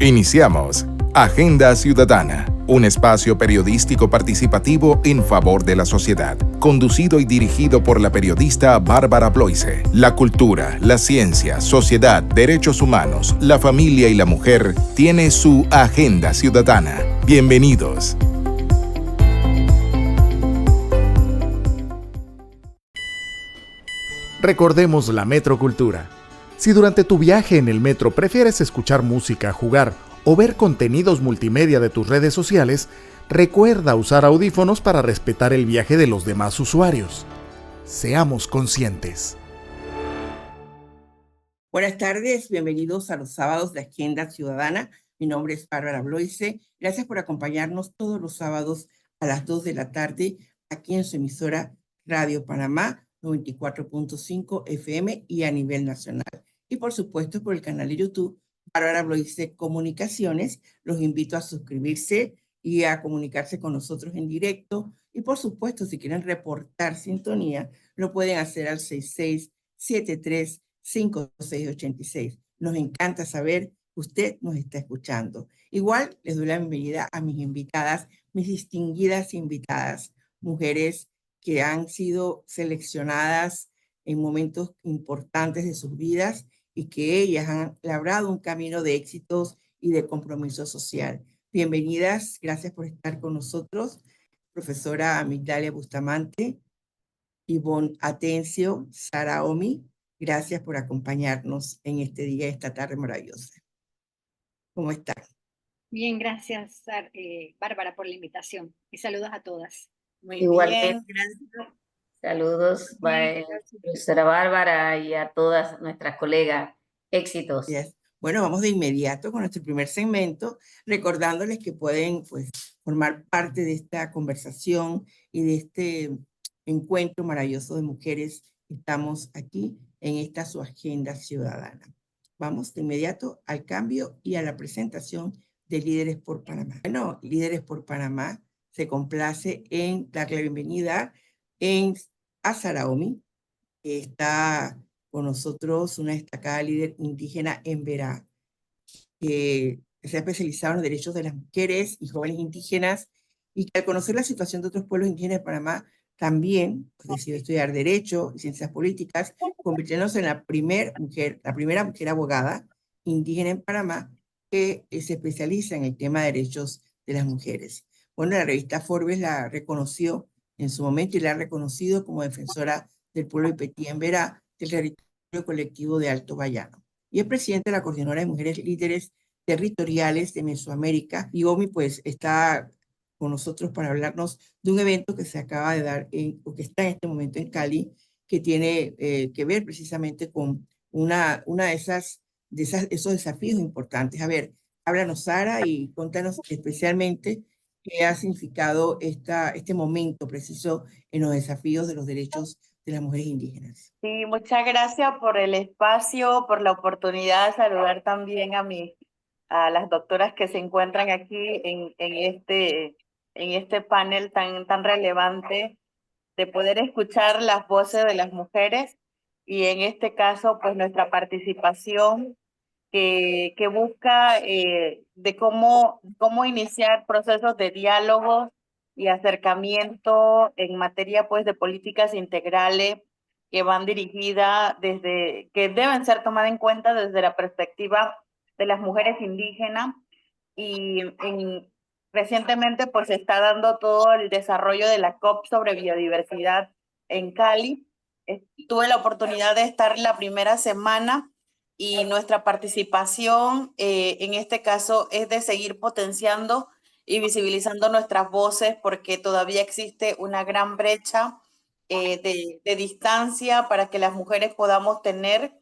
Iniciamos Agenda Ciudadana, un espacio periodístico participativo en favor de la sociedad, conducido y dirigido por la periodista Bárbara Bloise. La cultura, la ciencia, sociedad, derechos humanos, la familia y la mujer tiene su Agenda Ciudadana. Bienvenidos. Recordemos la metrocultura. Si durante tu viaje en el metro prefieres escuchar música, jugar o ver contenidos multimedia de tus redes sociales, recuerda usar audífonos para respetar el viaje de los demás usuarios. Seamos conscientes. Buenas tardes, bienvenidos a los sábados de Agenda Ciudadana. Mi nombre es Bárbara Bloise. Gracias por acompañarnos todos los sábados a las 2 de la tarde aquí en su emisora Radio Panamá 94.5 FM y a nivel nacional. Y por supuesto por el canal de YouTube Bárbara Bloise Comunicaciones. Los invito a suscribirse y a comunicarse con nosotros en directo. Y por supuesto, si quieren reportar sintonía, lo pueden hacer al 6673-5686. Nos encanta saber que usted nos está escuchando. Igual les doy la bienvenida a mis invitadas, mis distinguidas invitadas, mujeres que han sido seleccionadas en momentos importantes de sus vidas y que ellas han labrado un camino de éxitos y de compromiso social. Bienvenidas, gracias por estar con nosotros, profesora Migdalia Bustamante, Ivonne Atencio, Sara Omi, gracias por acompañarnos en este día, esta tarde maravillosa. ¿Cómo están? Bien, gracias, Bárbara, por la invitación y saludos a todas. Muy bien, gracias. Saludos, profesora Bárbara, y a todas nuestras colegas. Éxitos. Yes. Bueno, vamos de inmediato con nuestro primer segmento, recordándoles que pueden formar parte de esta conversación y de este encuentro maravilloso de mujeres. Estamos aquí en esta su Agenda Ciudadana. Vamos de inmediato al cambio y a la presentación de Líderes por Panamá. Bueno, Líderes por Panamá se complace en darle la bienvenida a Sara Omi, que está con nosotros, una destacada líder indígena en Verá, que se ha especializado en los derechos de las mujeres y jóvenes indígenas, y que al conocer la situación de otros pueblos indígenas de Panamá, también decidió estudiar Derecho y Ciencias Políticas, convirtiéndose en la primera mujer abogada indígena en Panamá que se especializa en el tema de derechos de las mujeres. Bueno, la revista Forbes la reconoció en su momento y la ha reconocido como defensora del pueblo Ipetí en Verá, del territorio colectivo de Alto Bayano. Y es presidente de la Coordinadora de Mujeres Líderes Territoriales de Mesoamérica. Y Omi pues está con nosotros para hablarnos de un evento que se acaba de dar, o que está en este momento en Cali, que tiene que ver precisamente con esos desafíos importantes. A ver, háblanos, Sara, y contanos especialmente qué ha significado este momento preciso en los desafíos de los derechos de las mujeres indígenas. Sí, muchas gracias por el espacio, por la oportunidad de saludar también a las doctoras que se encuentran aquí en este panel tan relevante, de poder escuchar las voces de las mujeres y en este caso pues nuestra participación que busca de cómo iniciar procesos de diálogo y acercamiento en materia pues de políticas integrales que van dirigidas que deben ser tomadas en cuenta desde la perspectiva de las mujeres indígenas. Y recientemente pues se está dando todo el desarrollo de la COP sobre biodiversidad en Cali. Tuve la oportunidad de estar la primera semana y nuestra participación en este caso es de seguir potenciando y visibilizando nuestras voces porque todavía existe una gran brecha de distancia para que las mujeres podamos tener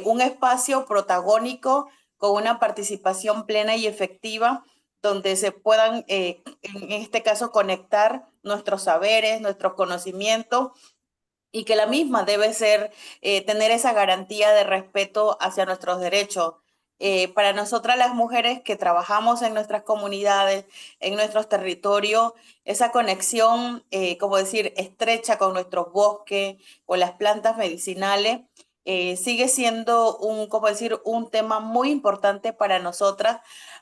un espacio protagónico con una participación plena y efectiva donde se puedan, en este caso, conectar nuestros saberes, nuestros conocimientos y que la misma debe ser, tener esa garantía de respeto hacia nuestros derechos. Para nosotras las mujeres que trabajamos en nuestras comunidades, en nuestros territorios, esa conexión, como decir, estrecha con nuestros bosques, con las plantas medicinales, sigue siendo un tema muy importante para nosotras,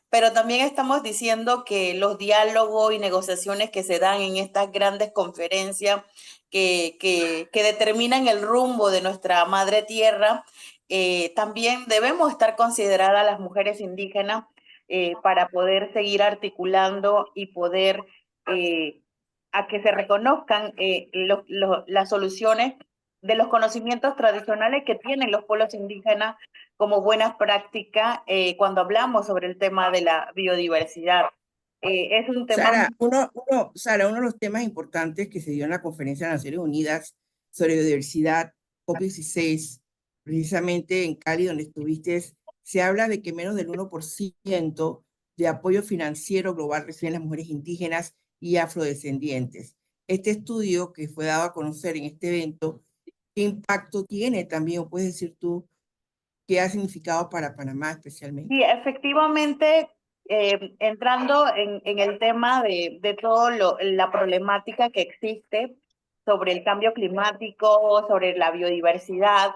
pero también estamos diciendo que los diálogos y negociaciones que se dan en estas grandes conferencias que determinan el rumbo de nuestra madre tierra, también debemos estar consideradas las mujeres indígenas para poder seguir articulando y poder a que se reconozcan las soluciones de los conocimientos tradicionales que tienen los pueblos indígenas como buenas prácticas cuando hablamos sobre el tema de la biodiversidad. Es un tema... Sara, uno de los temas importantes que se dio en la Conferencia de Naciones Unidas sobre Biodiversidad, COP16, precisamente en Cali, donde estuviste, se habla de que menos del 1% de apoyo financiero global reciben las mujeres indígenas y afrodescendientes. Este estudio que fue dado a conocer en este evento, ¿qué impacto tiene también, o puedes decir tú, qué ha significado para Panamá especialmente? Sí, efectivamente, entrando en el tema de toda la problemática que existe sobre el cambio climático, sobre la biodiversidad,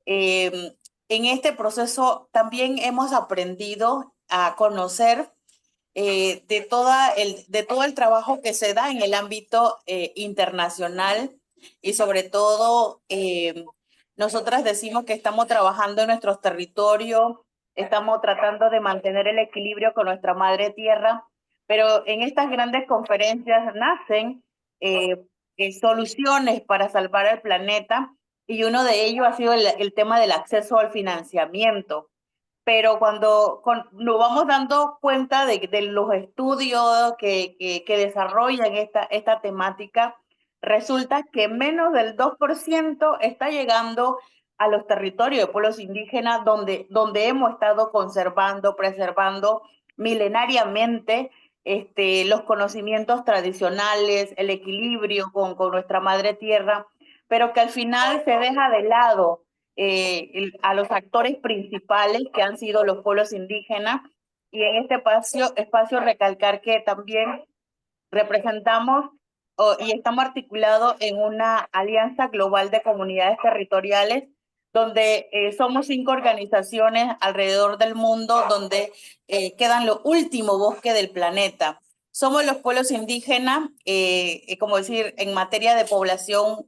en este proceso también hemos aprendido a conocer de todo el trabajo que se da en el ámbito internacional y sobre todo nosotras decimos que estamos trabajando en nuestros territorios, estamos tratando de mantener el equilibrio con nuestra madre tierra, pero en estas grandes conferencias nacen soluciones para salvar al planeta y uno de ellos ha sido el tema del acceso al financiamiento. Pero cuando nos vamos dando cuenta de los estudios que desarrollan esta temática, resulta que menos del 2% está llegando a los territorios de pueblos indígenas donde hemos estado conservando, preservando milenariamente los conocimientos tradicionales, el equilibrio con nuestra madre tierra, pero que al final se deja de lado a los actores principales que han sido los pueblos indígenas y en este espacio recalcar que también representamos y estamos articulados en una alianza global de comunidades territoriales donde somos 5 organizaciones alrededor del mundo donde quedan los últimos bosques del planeta. Somos los pueblos indígenas, como decir, en materia de población,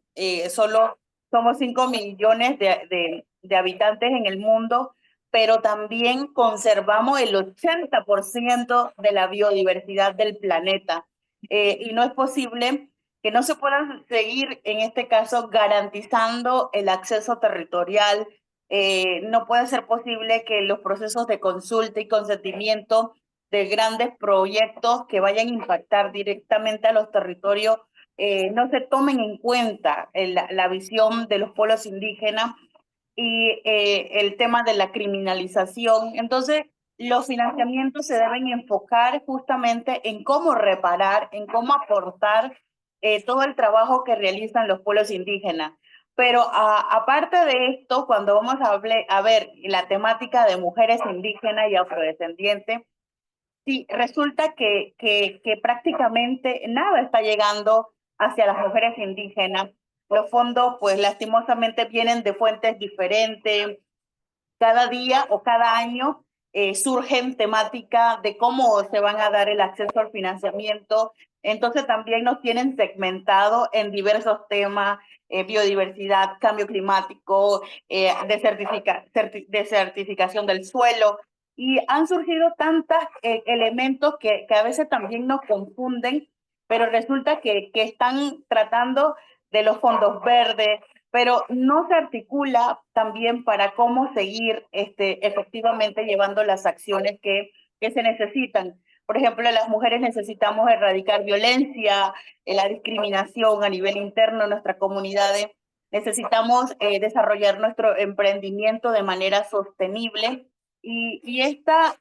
solo somos 5 millones de habitantes en el mundo, pero también conservamos el 80% de la biodiversidad del planeta. Y no es posible que no se puedan seguir, en este caso, garantizando el acceso territorial. No puede ser posible que los procesos de consulta y consentimiento de grandes proyectos que vayan a impactar directamente a los territorios no se tomen en cuenta la visión de los pueblos indígenas y el tema de la criminalización. Entonces, los financiamientos se deben enfocar justamente en cómo reparar, en cómo aportar todo el trabajo que realizan los pueblos indígenas. Pero aparte de esto, cuando vamos a ver la temática de mujeres indígenas y afrodescendientes, sí, resulta que prácticamente nada está llegando hacia las mujeres indígenas. Los fondos, pues lastimosamente vienen de fuentes diferentes. Cada día o cada año surgen temáticas de cómo se van a dar el acceso al financiamiento. Entonces también nos tienen segmentado en diversos temas, biodiversidad, cambio climático, desertificación del suelo. Y han surgido tantos elementos que a veces también nos confunden, pero resulta que están tratando de los fondos verdes, pero no se articula también para cómo seguir efectivamente llevando las acciones que se necesitan. Por ejemplo, las mujeres necesitamos erradicar violencia, la discriminación a nivel interno en nuestras comunidades. Necesitamos desarrollar nuestro emprendimiento de manera sostenible. Y esta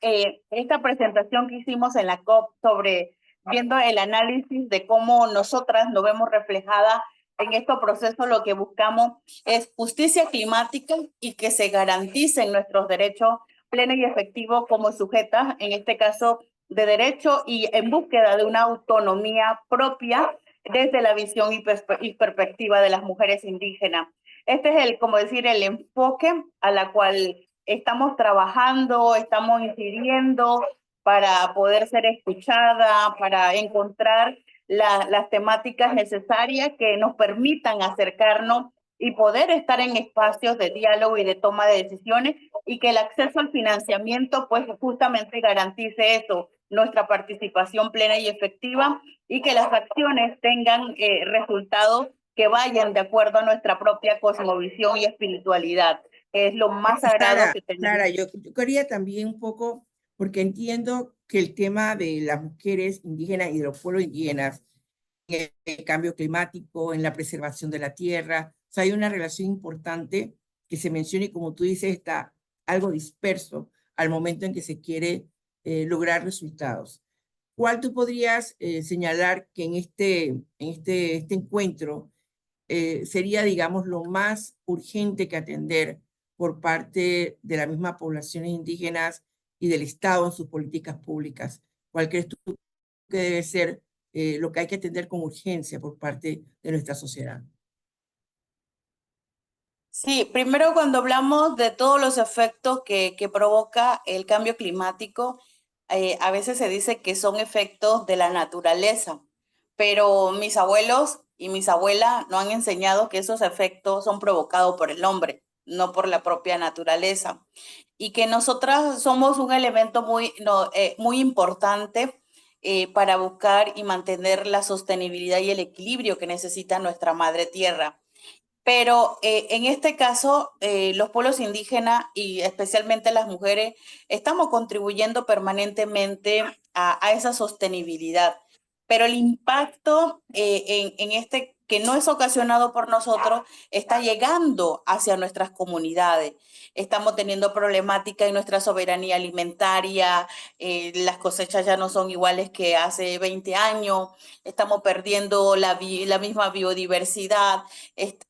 presentación que hicimos en la COP sobre viendo el análisis de cómo nosotras nos vemos reflejadas en estos procesos, lo que buscamos es justicia climática y que se garanticen nuestros derechos plenos y efectivos como sujetas, en este caso de derecho y en búsqueda de una autonomía propia desde la visión y perspectiva de las mujeres indígenas. este es el, como decir, el enfoque a la cual estamos trabajando, estamos incidiendo para poder ser escuchada, para encontrar las temáticas necesarias que nos permitan acercarnos y poder estar en espacios de diálogo y de toma de decisiones, y que el acceso al financiamiento pues justamente garantice eso, nuestra participación plena y efectiva, y que las acciones tengan resultados que vayan de acuerdo a nuestra propia cosmovisión y espiritualidad, que es lo más sagrado que tenemos. Clara, yo quería también un poco, porque entiendo que el tema de las mujeres indígenas y de los pueblos indígenas, en el cambio climático, en la preservación de la tierra, o sea, hay una relación importante que se menciona y, como tú dices, está algo disperso al momento en que se quiere lograr resultados. ¿Cuál tú podrías señalar que en este encuentro sería, digamos, lo más urgente que atender por parte de las mismas poblaciones indígenas y del Estado en sus políticas públicas? ¿Cuál crees tú que debe ser lo que hay que atender con urgencia por parte de nuestra sociedad? Sí, primero, cuando hablamos de todos los efectos que provoca el cambio climático, a veces se dice que son efectos de la naturaleza, pero mis abuelos y mis abuelas nos han enseñado que esos efectos son provocados por el hombre, no por la propia naturaleza, y que nosotras somos un elemento muy importante para buscar y mantener la sostenibilidad y el equilibrio que necesita nuestra madre tierra. Pero en este caso, los pueblos indígenas y especialmente las mujeres estamos contribuyendo permanentemente a esa sostenibilidad. Pero el impacto en este, que no es ocasionado por nosotros, está llegando hacia nuestras comunidades. Estamos teniendo problemática en nuestra soberanía alimentaria, las cosechas ya no son iguales que hace 20 años, estamos perdiendo la misma biodiversidad.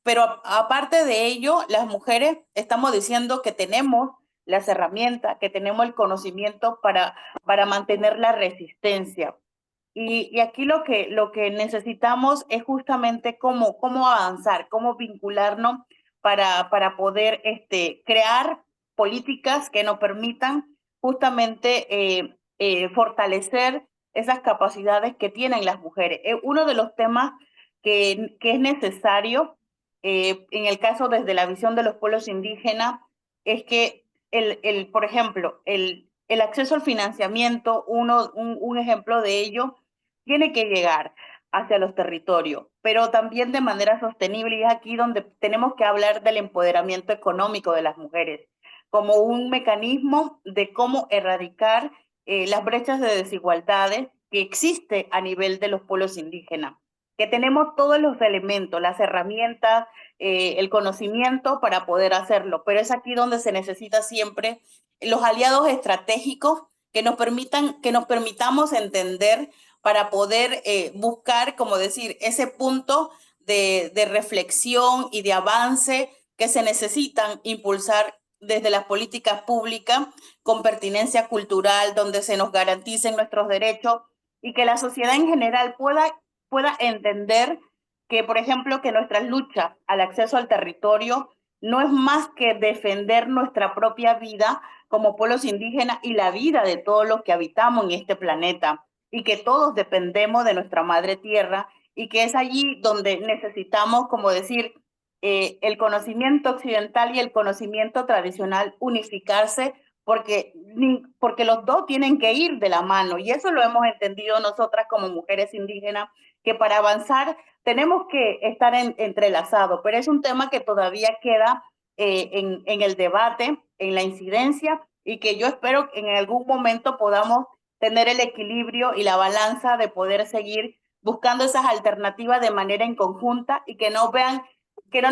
Pero aparte de ello, las mujeres estamos diciendo que tenemos las herramientas, que tenemos el conocimiento para mantener la resistencia. Y aquí lo que necesitamos es justamente cómo avanzar, cómo vincularnos para poder crear políticas que nos permitan justamente fortalecer esas capacidades que tienen las mujeres. Uno de los temas que es necesario en el caso desde la visión de los pueblos indígenas es que, por ejemplo, el acceso al financiamiento, un ejemplo de ello, tiene que llegar hacia los territorios, pero también de manera sostenible, y es aquí donde tenemos que hablar del empoderamiento económico de las mujeres, como un mecanismo de cómo erradicar las brechas de desigualdades que existe a nivel de los pueblos indígenas, que tenemos todos los elementos, las herramientas, el conocimiento para poder hacerlo, pero es aquí donde se necesita siempre los aliados estratégicos que nos permitamos entender para poder buscar, como decir, ese punto de reflexión y de avance que se necesitan impulsar desde las políticas públicas con pertinencia cultural, donde se nos garanticen nuestros derechos y que la sociedad en general pueda entender que, por ejemplo, que nuestra lucha al acceso al territorio no es más que defender nuestra propia vida como pueblos indígenas y la vida de todos los que habitamos en este planeta, y que todos dependemos de nuestra madre tierra, y que es allí donde necesitamos, como decir, el conocimiento occidental y el conocimiento tradicional unificarse, porque los dos tienen que ir de la mano, y eso lo hemos entendido nosotras como mujeres indígenas, que para avanzar tenemos que estar entrelazados, pero es un tema que todavía queda en el debate, en la incidencia, y que yo espero que en algún momento podamos tener el equilibrio y la balanza de poder seguir buscando esas alternativas de manera en conjunta, y que no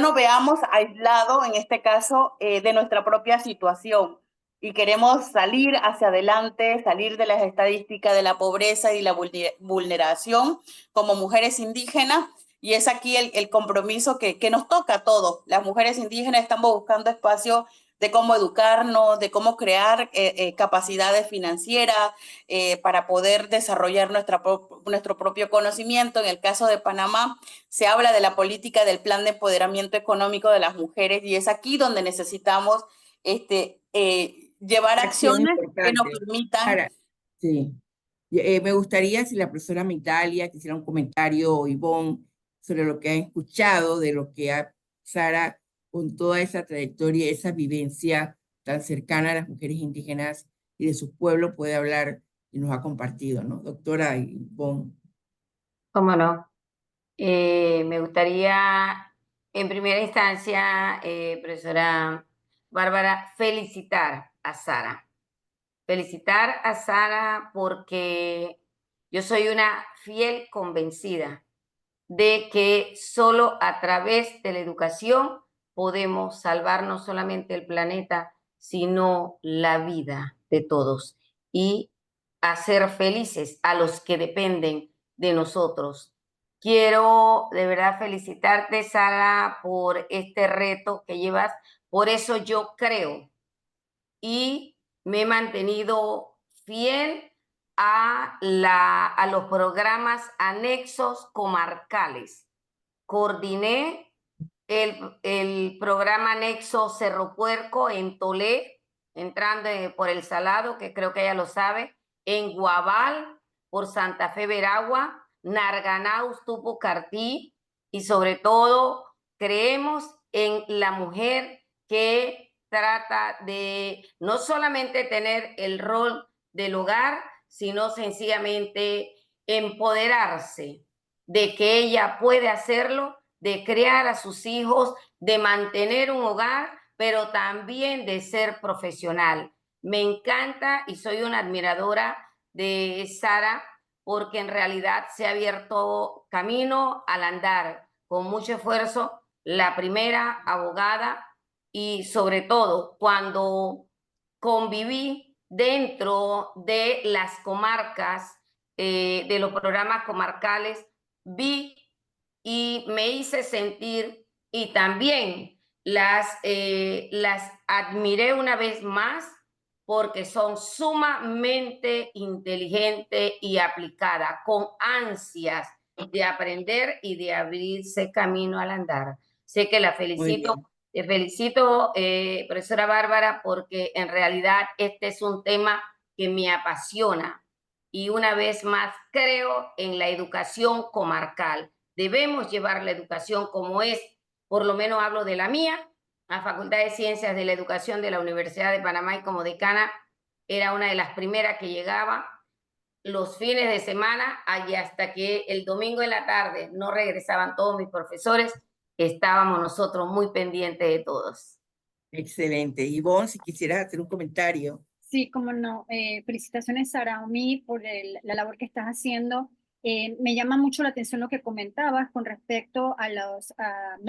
nos veamos aislados, en este caso, de nuestra propia situación. Y queremos salir hacia adelante, salir de las estadísticas de la pobreza y la vulneración como mujeres indígenas. Y es aquí el compromiso que nos toca a todos. Las mujeres indígenas estamos buscando espacios de cómo educarnos, de cómo crear capacidades financieras para poder desarrollar nuestro propio conocimiento. En el caso de Panamá, se habla de la política del plan de empoderamiento económico de las mujeres y es aquí donde necesitamos llevar Acción acciones que nos importante. permitan. Sí. Me gustaría si la profesora Migdalia quisiera un comentario o Ivonne sobre lo que ha escuchado, de lo que ha Sara con toda esa trayectoria, esa vivencia tan cercana a las mujeres indígenas y de su pueblo puede hablar y nos ha compartido, ¿no? Doctora Ivonne. ¿Cómo no? Me gustaría, en primera instancia, profesora Bárbara, felicitar a Sara. Felicitar a Sara porque yo soy una fiel convencida de que solo a través de la educación podemos salvar no solamente el planeta, sino la vida de todos y hacer felices a los que dependen de nosotros. Quiero de verdad felicitarte, Sara, por este reto que llevas. Por eso yo creo y me he mantenido fiel a los programas anexos comarcales. Coordiné el programa anexo Cerro Puerco en Tolé, entrando por El Salado, que creo que ella lo sabe, en Guabal, por Santa Fe, Veragua, Narganaus, Tupo, Cartí, y sobre todo creemos en la mujer que trata de no solamente tener el rol del hogar, sino sencillamente empoderarse de que ella puede hacerlo, de criar a sus hijos, de mantener un hogar, pero también de ser profesional. Me encanta y soy una admiradora de Sara porque en realidad se ha abierto camino al andar con mucho esfuerzo. La primera abogada y sobre todo cuando conviví dentro de las comarcas, de los programas comarcales, vi y me hice sentir y también las admiré una vez más porque son sumamente inteligentes y aplicadas, con ansias de aprender y de abrirse camino al andar. Sé que la felicito. Te felicito, profesora Bárbara, porque en realidad este es un tema que me apasiona y una vez más creo en la educación comarcal. Debemos llevar la educación como es, por lo menos hablo de la mía, la Facultad de Ciencias de la Educación de la Universidad de Panamá y como decana era una de las primeras que llegaba los fines de semana y hasta que el domingo en la tarde no regresaban todos mis profesores, estábamos nosotros muy pendientes de todos. Excelente. Ivonne, si quisieras hacer un comentario. Sí, como no. Felicitaciones, Sara, a mí por la labor que estás haciendo. Me llama mucho la atención lo que comentabas con respecto a los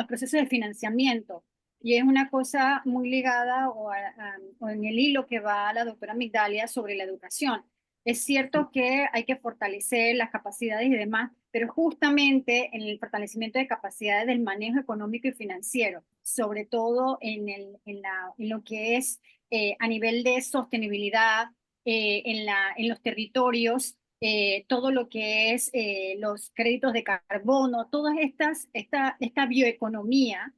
procesos de financiamiento. Y es una cosa muy ligada o en el hilo que va la doctora Migdalia sobre la educación. Es cierto que hay que fortalecer las capacidades y demás, pero justamente en el fortalecimiento de capacidades del manejo económico y financiero, sobre todo en lo que es a nivel de sostenibilidad en los territorios, todo lo que es los créditos de carbono, todas esta bioeconomía,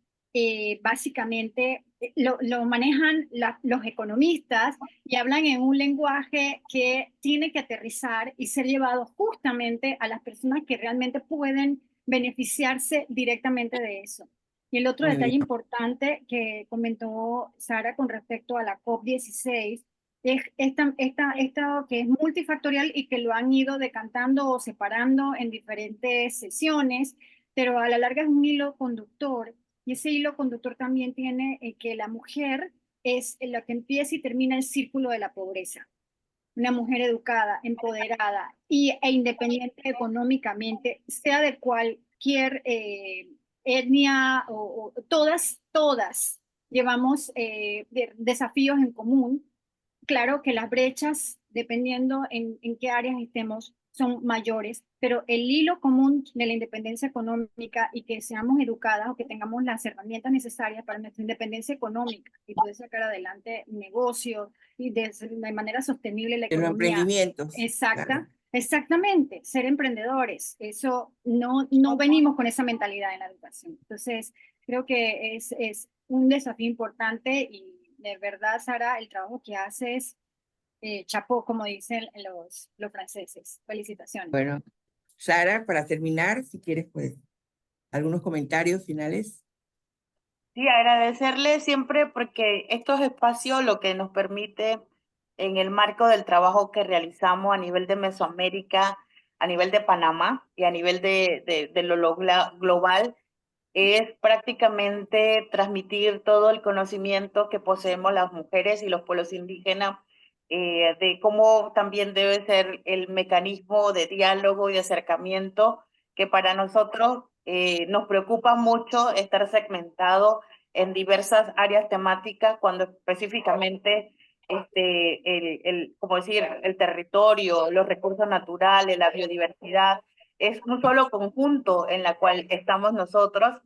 básicamente lo manejan los economistas y hablan en un lenguaje que tiene que aterrizar y ser llevado justamente a las personas que realmente pueden beneficiarse directamente de eso. Y el otro detalle importante que comentó Sara con respecto a la COP16 es esta que es multifactorial y que lo han ido decantando o separando en diferentes sesiones, pero a la larga es un hilo conductor y ese hilo conductor también tiene que la mujer es la que empieza y termina el círculo de la pobreza. Una mujer educada, empoderada e independiente económicamente, sea de cualquier etnia o todas llevamos desafíos en común. Claro que las brechas dependiendo en qué áreas estemos, son mayores, pero el hilo común de la independencia económica y que seamos educadas o que tengamos las herramientas necesarias para nuestra independencia económica y poder sacar adelante negocios y de manera sostenible la De los economía. emprendimientos. Exacta. Claro. Exactamente, ser emprendedores. Eso no venimos con esa mentalidad en la educación. Entonces, creo que es un desafío importante y de verdad, Sara, el trabajo que haces, chapeau, como dicen los franceses. Felicitaciones. Bueno, Sara, para terminar, si quieres, pues, algunos comentarios finales. Sí, agradecerle siempre porque estos espacios lo que nos permite en el marco del trabajo que realizamos a nivel de Mesoamérica, a nivel de Panamá y a nivel de lo global, es prácticamente transmitir todo el conocimiento que poseemos las mujeres y los pueblos indígenas, de cómo también debe ser el mecanismo de diálogo y de acercamiento, que para nosotros nos preocupa mucho estar segmentado en diversas áreas temáticas, cuando específicamente como decir, el territorio, los recursos naturales, la biodiversidad, es un solo conjunto en la cual estamos nosotros.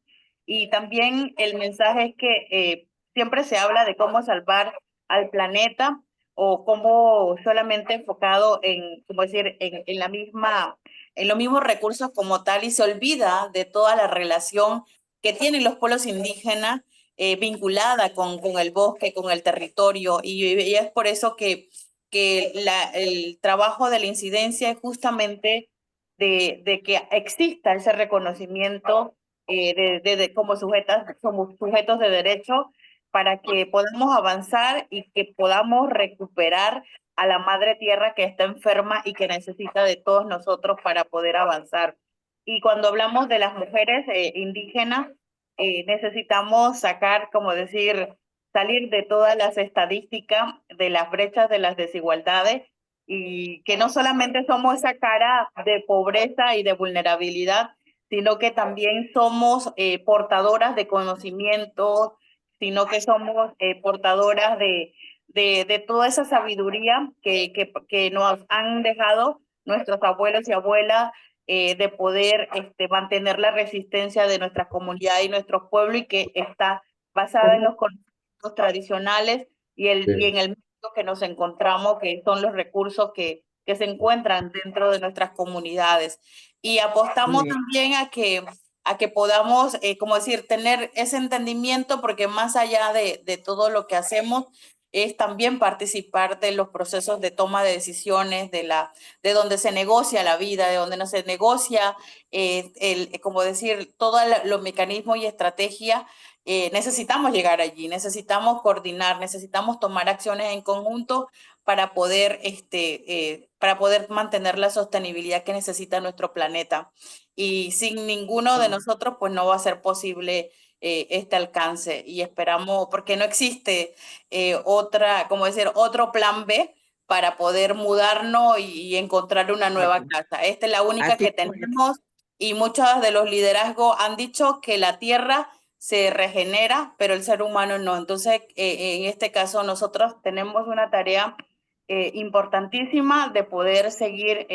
Y también el mensaje es que siempre se habla de cómo salvar al planeta o cómo solamente enfocado en, como decir, en los mismos recursos como tal, y se olvida de toda la relación que tienen los pueblos indígenas vinculada con el bosque, con el territorio, y es por eso que el trabajo de la incidencia es justamente de que exista ese reconocimiento como somos sujetos de derecho, para que podamos avanzar y que podamos recuperar a la madre tierra que está enferma y que necesita de todos nosotros para poder avanzar. Y cuando hablamos de las mujeres indígenas, necesitamos sacar, como decir, salir de todas las estadísticas de las brechas, de las desigualdades, y que no solamente somos esa cara de pobreza y de vulnerabilidad, sino que también somos portadoras de conocimientos, sino que somos portadoras de toda esa sabiduría que nos han dejado nuestros abuelos y abuelas, de poder mantener la resistencia de nuestra comunidad y nuestro pueblo, y que está basada en los conocimientos tradicionales y en el medio que nos encontramos, que son los recursos que se encuentran dentro de nuestras comunidades. Y apostamos también a que podamos, como decir, tener ese entendimiento, porque más allá de todo lo que hacemos, es también participar de los procesos de toma de decisiones, de donde se negocia la vida, de donde no se negocia, como decir, todos los mecanismos y estrategias. Necesitamos llegar allí, necesitamos coordinar, necesitamos tomar acciones en conjunto para poder mantener la sostenibilidad que necesita nuestro planeta. Y sin ninguno de nosotros, pues no va a ser posible este alcance. Y esperamos, porque no existe otro plan B para poder mudarnos y encontrar una nueva casa. Esta es la única que tenemos, y muchos de los liderazgos han dicho que la tierra se regenera, pero el ser humano no. Entonces, en este caso, nosotros tenemos una tarea importantísima de poder seguir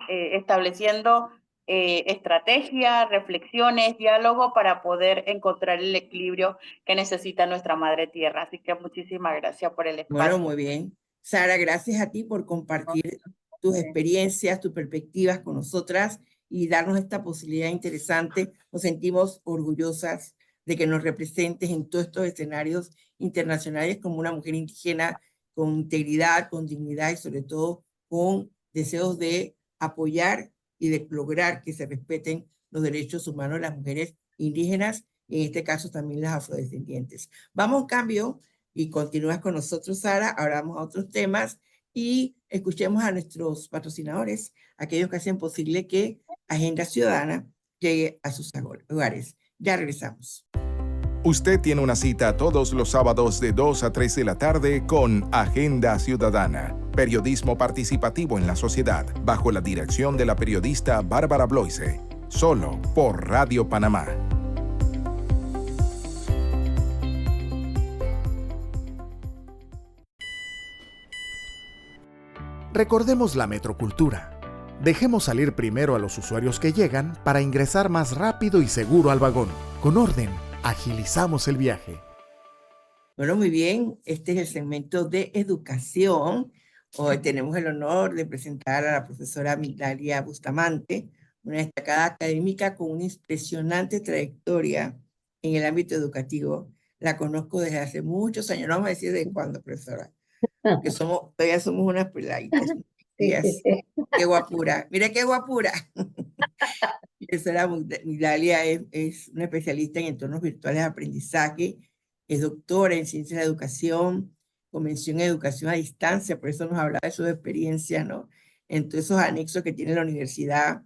estableciendo estrategias, reflexiones, diálogo, para poder encontrar el equilibrio que necesita nuestra madre tierra. Así que muchísimas gracias por el espacio. Bueno, muy bien. Sara, gracias a ti por compartir tus experiencias, tus perspectivas con nosotras y darnos esta posibilidad interesante. Nos sentimos orgullosas de que nos representes en todos estos escenarios internacionales como una mujer indígena con integridad, con dignidad y sobre todo con deseos de apoyar y de lograr que se respeten los derechos humanos de las mujeres indígenas, y en este caso también las afrodescendientes. Vamos a un cambio y continúas con nosotros, Sara. Ahora vamos a otros temas y escuchemos a nuestros patrocinadores, aquellos que hacen posible que Agenda Ciudadana llegue a sus hogares. Ya regresamos. Usted tiene una cita todos los sábados de 2 a 3 de la tarde con Agenda Ciudadana, periodismo participativo en la sociedad, bajo la dirección de la periodista Bárbara Bloise, solo por Radio Panamá. Recordemos la metrocultura. Dejemos salir primero a los usuarios que llegan para ingresar más rápido y seguro al vagón. Con orden, agilizamos el viaje. Bueno, muy bien. Este es el segmento de educación. Hoy tenemos el honor de presentar a la profesora Migdalia Bustamante, una destacada académica con una impresionante trayectoria en el ámbito educativo. La conozco desde hace muchos años, no vamos a decir de cuándo, profesora, que todavía somos unas peladitas. Qué guapura. Mira qué guapura. Profesora Migdalia es una especialista en entornos virtuales de aprendizaje, es doctora en ciencias de educación, con mención en educación a distancia, por eso nos habla de sus experiencias, ¿no? En todos esos anexos que tiene la universidad.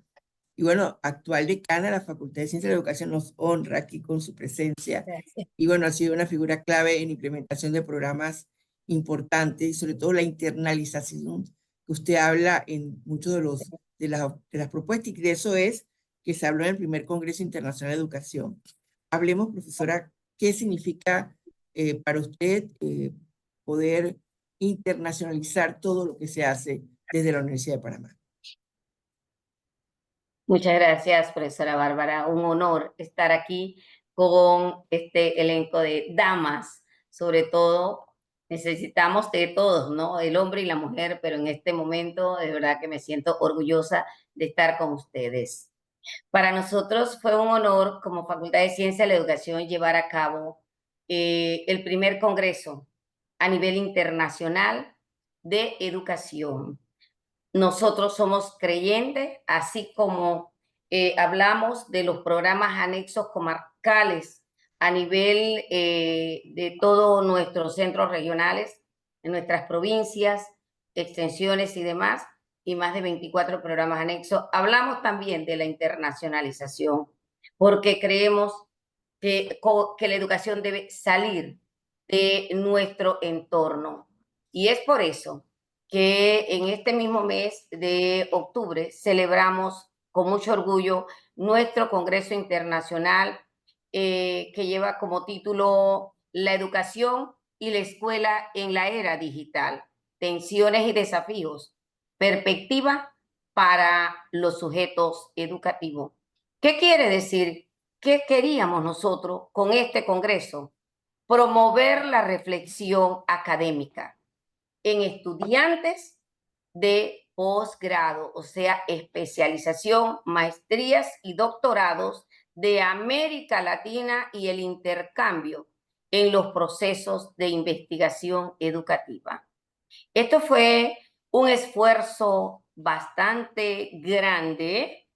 Y bueno, actual decana de la Facultad de Ciencias de la Educación nos honra aquí con su presencia. Gracias. Y bueno, ha sido una figura clave en implementación de programas importantes y sobre todo la internalización que usted habla en muchos de las propuestas, y de eso es que se habló en el primer Congreso Internacional de Educación. Hablemos, profesora, ¿qué significa para usted poder internacionalizar todo lo que se hace desde la Universidad de Panamá? Muchas gracias, profesora Bárbara. Un honor estar aquí con este elenco de damas. Sobre todo, necesitamos de todos, ¿no? El hombre y la mujer, pero en este momento de verdad que me siento orgullosa de estar con ustedes. Para nosotros fue un honor como Facultad de Ciencia de la Educación llevar a cabo el primer congreso a nivel internacional de educación. Nosotros somos creyentes, así como hablamos de los programas anexos comarcales a nivel de todos nuestros centros regionales, en nuestras provincias, extensiones y demás, y más de 24 programas anexos. Hablamos también de la internacionalización, porque creemos que la educación debe salir de nuestro entorno. Y es por eso que en este mismo mes de octubre celebramos con mucho orgullo nuestro Congreso Internacional que lleva como título La educación y la escuela en la era digital, tensiones y desafíos, perspectiva para los sujetos educativos. ¿Qué quiere decir? ¿Qué queríamos nosotros con este Congreso? Promover la reflexión académica en estudiantes de posgrado, o sea, especialización, maestrías y doctorados de América Latina y el intercambio en los procesos de investigación educativa. Esto fue un esfuerzo bastante grande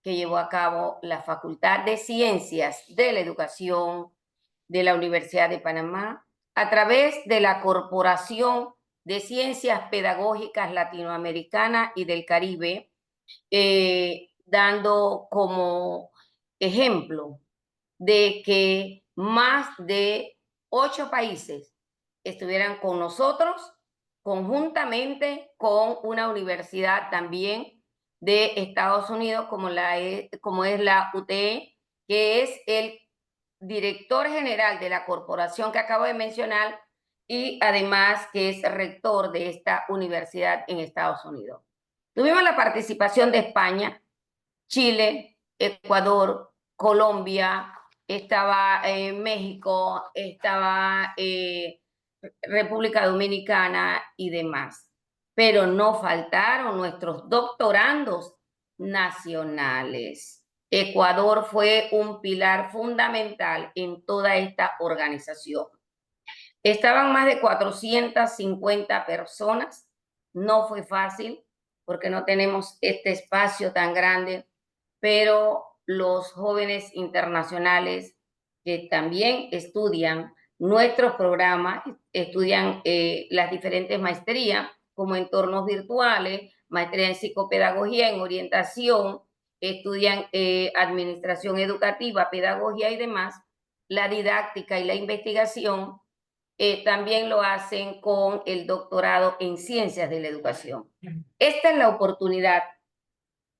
que llevó a cabo la Facultad de Ciencias de la Educación de la Universidad de Panamá a través de la Corporación de Ciencias Pedagógicas Latinoamericana y del Caribe, dando como ejemplo de que más de 8 países estuvieran con nosotros, conjuntamente con una universidad también de Estados Unidos, como es la UTE, que es el director general de la corporación que acabo de mencionar, y además que es rector de esta universidad en Estados Unidos. Tuvimos la participación de España, Chile, Ecuador, Colombia, estaba México, estaba República Dominicana y demás. Pero no faltaron nuestros doctorandos nacionales. Ecuador fue un pilar fundamental en toda esta organización. Estaban más de 450 personas. No fue fácil porque no tenemos este espacio tan grande, pero los jóvenes internacionales que también estudian nuestros programas, estudian las diferentes maestrías como entornos virtuales, maestría en psicopedagogía, en orientación, estudian administración educativa, pedagogía y demás, la didáctica y la investigación. También lo hacen con el doctorado en ciencias de la educación. Esta es la oportunidad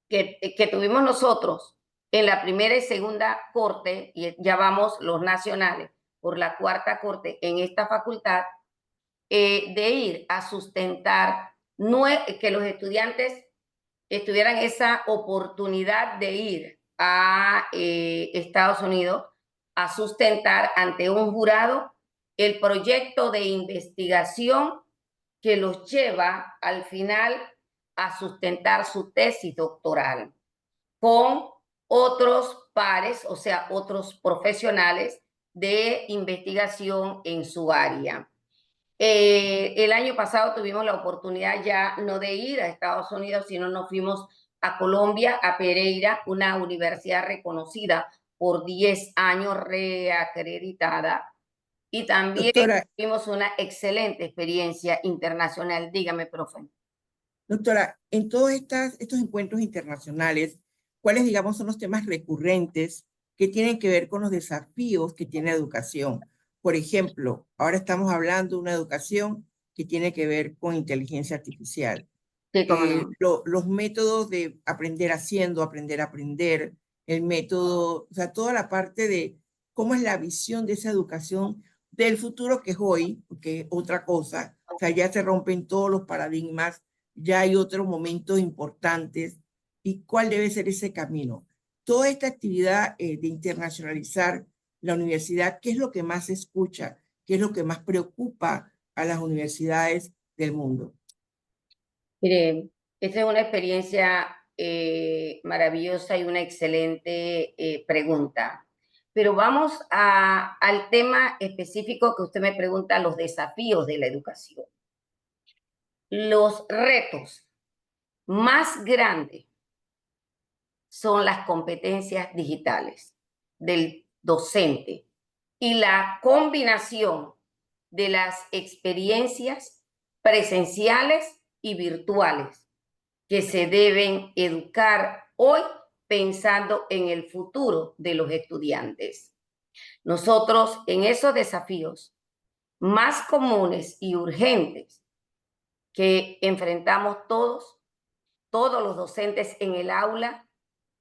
que tuvimos nosotros en la primera y segunda corte, y ya vamos los nacionales por la cuarta corte en esta facultad, de ir a sustentar que los estudiantes tuvieran esa oportunidad de ir a Estados Unidos a sustentar ante un jurado el proyecto de investigación que los lleva al final a sustentar su tesis doctoral con otros pares, o sea, otros profesionales de investigación en su área. El año pasado tuvimos la oportunidad ya no de ir a Estados Unidos, sino nos fuimos a Colombia, a Pereira, una universidad reconocida por 10 años, reacreditada. Y también Doctora, tuvimos una excelente experiencia internacional. Dígame, profe. doctora, en todos estos encuentros internacionales, ¿cuáles, digamos, son los temas recurrentes que tienen que ver con los desafíos que tiene la educación? Por ejemplo, ahora estamos hablando de una educación que tiene que ver con inteligencia artificial. Sí, cómo no. Los métodos de aprender haciendo, aprender a aprender, el método, o sea, toda la parte de cómo es la visión de esa educación del futuro que es hoy, porque es otra cosa. O sea, ya se rompen todos los paradigmas, ya hay otros momentos importantes. ¿Y cuál debe ser ese camino? Toda esta actividad de internacionalizar la universidad, ¿qué es lo que más se escucha? ¿Qué es lo que más preocupa a las universidades del mundo? Mire, esta es una experiencia maravillosa y una excelente pregunta. Pero vamos al tema específico que usted me pregunta, los desafíos de la educación. Los retos más grandes son las competencias digitales del docente y la combinación de las experiencias presenciales y virtuales que se deben educar hoy pensando en el futuro de los estudiantes. Nosotros en esos desafíos más comunes y urgentes que enfrentamos todos los docentes en el aula,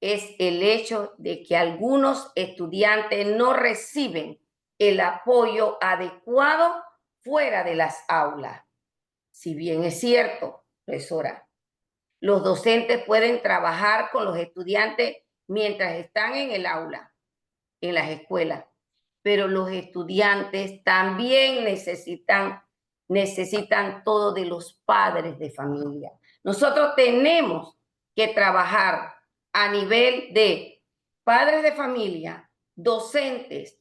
es el hecho de que algunos estudiantes no reciben el apoyo adecuado fuera de las aulas. Si bien es cierto, profesora, los docentes pueden trabajar con los estudiantes mientras están en el aula, en las escuelas, pero los estudiantes también necesitan todo de los padres de familia. Nosotros tenemos que trabajar a nivel de padres de familia, docentes,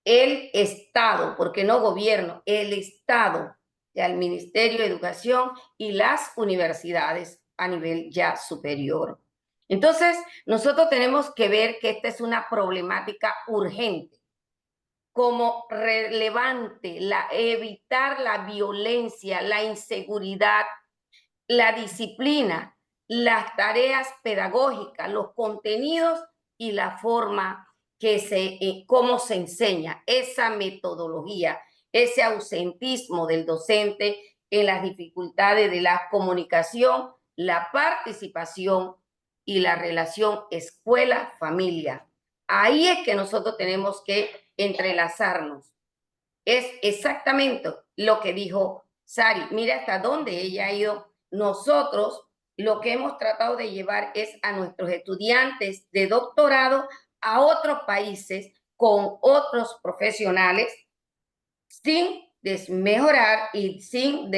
el Estado, porque no gobierno, el Estado, el Ministerio de Educación y las universidades a nivel ya superior. Entonces, nosotros tenemos que ver que esta es una problemática urgente, como relevante, evitar la violencia, la inseguridad, la disciplina, las tareas pedagógicas, los contenidos y la forma cómo se enseña, esa metodología, ese ausentismo del docente en las dificultades de la comunicación, la participación y la relación escuela-familia. Ahí es que nosotros tenemos que entrelazarnos. Es exactamente lo que dijo Sari. Mira hasta dónde ella ha ido. Nosotros lo que hemos tratado de llevar es a nuestros estudiantes de doctorado a otros países con otros profesionales sin desmejorar y sin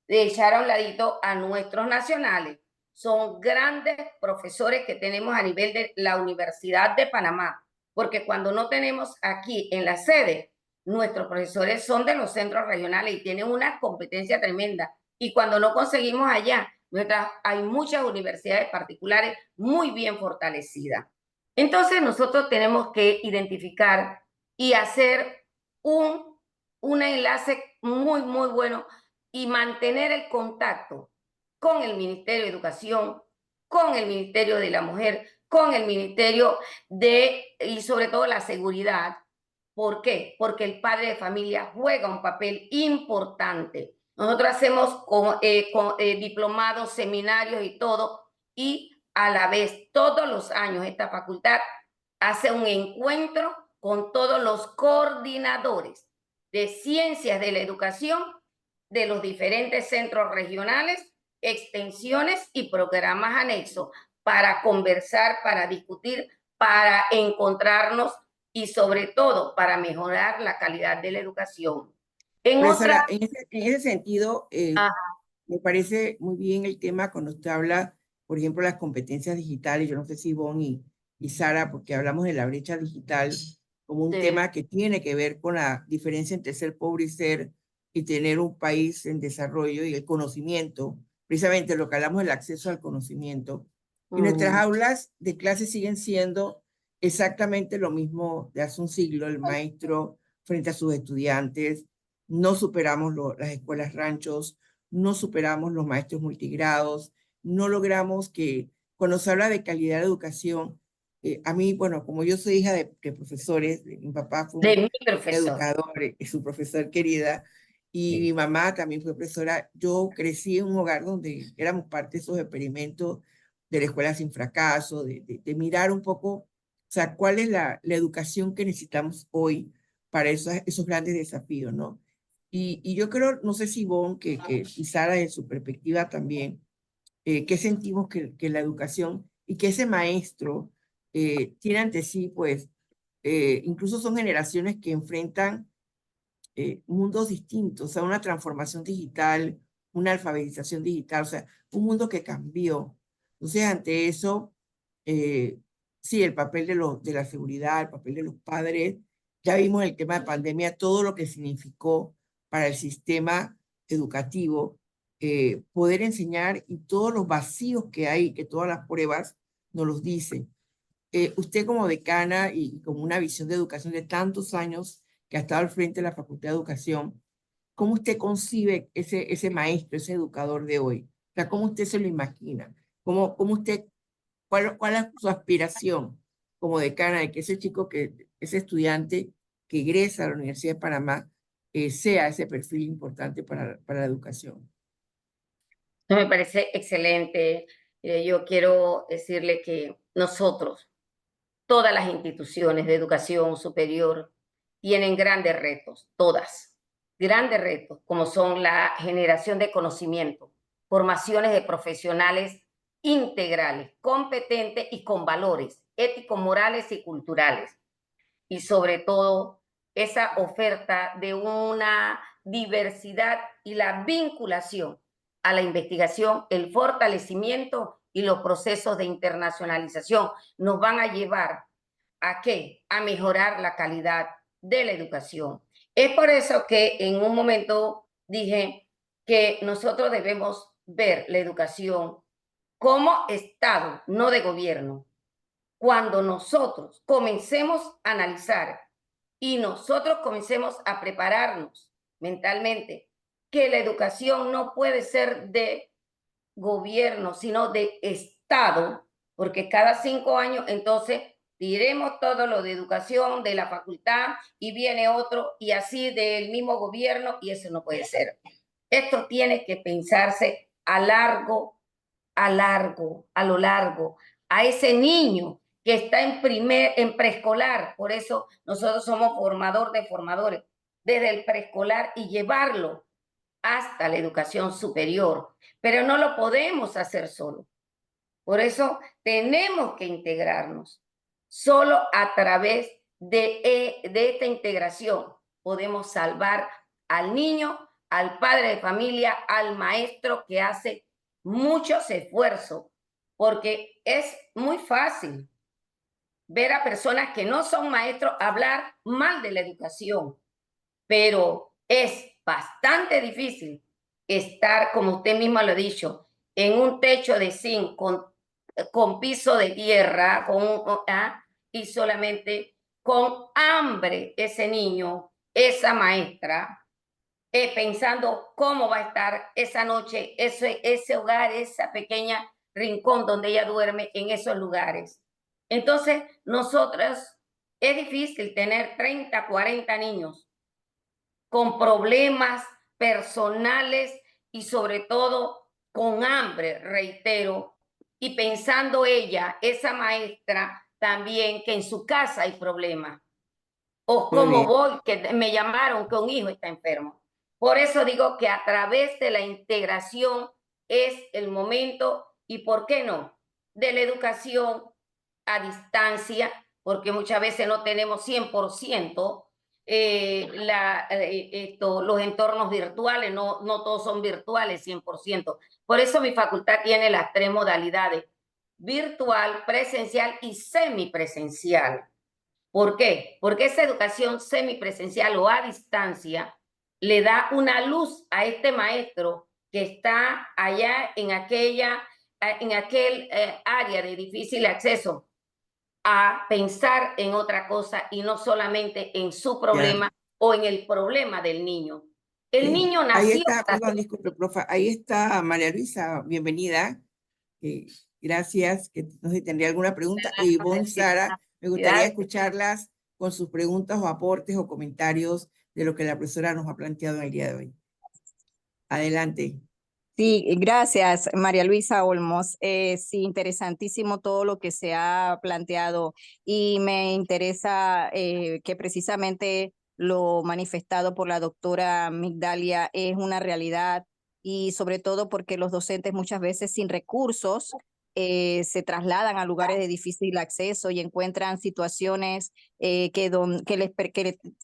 echar a un ladito a nuestros nacionales. Son grandes profesores que tenemos a nivel de la Universidad de Panamá, porque cuando no tenemos aquí en la sede, nuestros profesores son de los centros regionales y tienen una competencia tremenda. Y cuando no conseguimos allá, hay muchas universidades particulares muy bien fortalecidas. Entonces nosotros tenemos que identificar y hacer un enlace muy, muy bueno y mantener el contacto con el Ministerio de Educación, con el Ministerio de la Mujer, con el Ministerio y sobre todo la seguridad. ¿Por qué? Porque el padre de familia juega un papel importante. Nosotros hacemos diplomados, seminarios y todo, y a la vez todos los años esta facultad hace un encuentro con todos los coordinadores de ciencias de la educación de los diferentes centros regionales extensiones y programas anexos para conversar, para discutir, para encontrarnos y sobre todo para mejorar la calidad de la educación. Profesora, en ese sentido, Ajá. me parece muy bien el tema cuando usted habla, por ejemplo, las competencias digitales. Yo no sé si Ivonne y Sara, porque hablamos de la brecha digital como un Sí. tema que tiene que ver con la diferencia entre ser pobre y tener un país en desarrollo y el conocimiento, precisamente lo que hablamos del acceso al conocimiento. Y nuestras aulas de clase siguen siendo exactamente lo mismo de hace un siglo, el maestro frente a sus estudiantes. No superamos las escuelas ranchos, no superamos los maestros multigrados, no logramos que, cuando se habla de calidad de educación, a mí, bueno, como yo soy hija de profesores, mi papá fue De un mi profesor. educador, su profesor querida, y mi mamá también fue profesora. Yo crecí en un hogar donde éramos parte de esos experimentos de la escuela sin fracaso, de mirar un poco, o sea, cuál es la educación que necesitamos hoy para esos grandes desafíos, ¿no? Y yo creo, no sé si Ivonne, y Sara, en su perspectiva también, ¿qué sentimos que la educación y que ese maestro tiene ante sí, pues, incluso son generaciones que enfrentan mundos distintos, o sea, una transformación digital, una alfabetización digital, o sea, un mundo que cambió. Entonces, ante eso, eh, sí, el papel de la seguridad, el papel de los padres, ya vimos el tema de pandemia, todo lo que significó para el sistema educativo, poder enseñar y todos los vacíos que hay, que todas las pruebas nos los dicen. Usted como decana y como una visión de educación de tantos años que ha estado al frente de la Facultad de Educación, ¿cómo usted concibe ese maestro, ese educador de hoy? O sea, ¿cómo usted se lo imagina? ¿Cómo usted, cuál es su aspiración como decana de que ese chico, ese estudiante que egresa a la Universidad de Panamá, sea ese perfil importante para la educación? Me parece excelente. Yo quiero decirle que nosotros, todas las instituciones de educación superior, tienen grandes retos, todas, grandes retos, como son la generación de conocimiento, formaciones de profesionales integrales, competentes y con valores éticos, morales y culturales. Y sobre todo, esa oferta de una diversidad y la vinculación a la investigación, el fortalecimiento y los procesos de internacionalización nos van a llevar ¿a qué? A mejorar la calidad de la educación. Es por eso que en un momento dije que nosotros debemos ver la educación como Estado, no de gobierno. Cuando nosotros comencemos a analizar y nosotros comencemos a prepararnos mentalmente, que la educación no puede ser de gobierno, sino de Estado, porque cada 5 años entonces diremos todo lo de educación de la facultad y viene otro y así del mismo gobierno y eso no puede ser. Esto tiene que pensarse a lo largo, a ese niño que está en preescolar. Por eso nosotros somos formador de formadores, desde el preescolar y llevarlo hasta la educación superior. Pero no lo podemos hacer solo. Por eso tenemos que integrarnos. Solo a través de esta integración podemos salvar al niño, al padre de familia, al maestro que hace muchos esfuerzos, porque es muy fácil ver a personas que no son maestros hablar mal de la educación, pero es bastante difícil estar, como usted misma lo ha dicho, en un techo de zinc con piso de tierra y solamente con hambre ese niño, esa maestra, pensando cómo va a estar esa noche, ese hogar, esa pequeña rincón donde ella duerme en esos lugares. Entonces, nosotros, es difícil tener 30, 40 niños con problemas personales y sobre todo con hambre, reitero, y pensando ella, esa maestra, también que en su casa hay problemas. O cómo voy, que me llamaron que un hijo está enfermo. Por eso digo que a través de la integración es el momento, y por qué no, de la educación a distancia, porque muchas veces no tenemos 100% los entornos virtuales, no todos son virtuales 100%. Por eso mi facultad tiene las 3 modalidades: virtual, presencial y semipresencial. ¿Por qué? Porque esa educación semipresencial o a distancia le da una luz a este maestro que está allá en aquel área de difícil acceso, a pensar en otra cosa y no solamente en su problema o en el problema del niño. El niño Ahí nació está, para perdón, disculpe, profe, ahí está María Luisa, bienvenida. Gracias, que no sé si tendría alguna pregunta. Y Ivonne, Sara, me gustaría escucharlas con sus preguntas o aportes o comentarios de lo que la profesora nos ha planteado en el día de hoy. Adelante. Sí, gracias, María Luisa Olmos. Sí, interesantísimo todo lo que se ha planteado y me interesa que precisamente lo manifestado por la doctora Migdalia es una realidad y sobre todo porque los docentes muchas veces sin recursos se trasladan a lugares de difícil acceso y encuentran situaciones en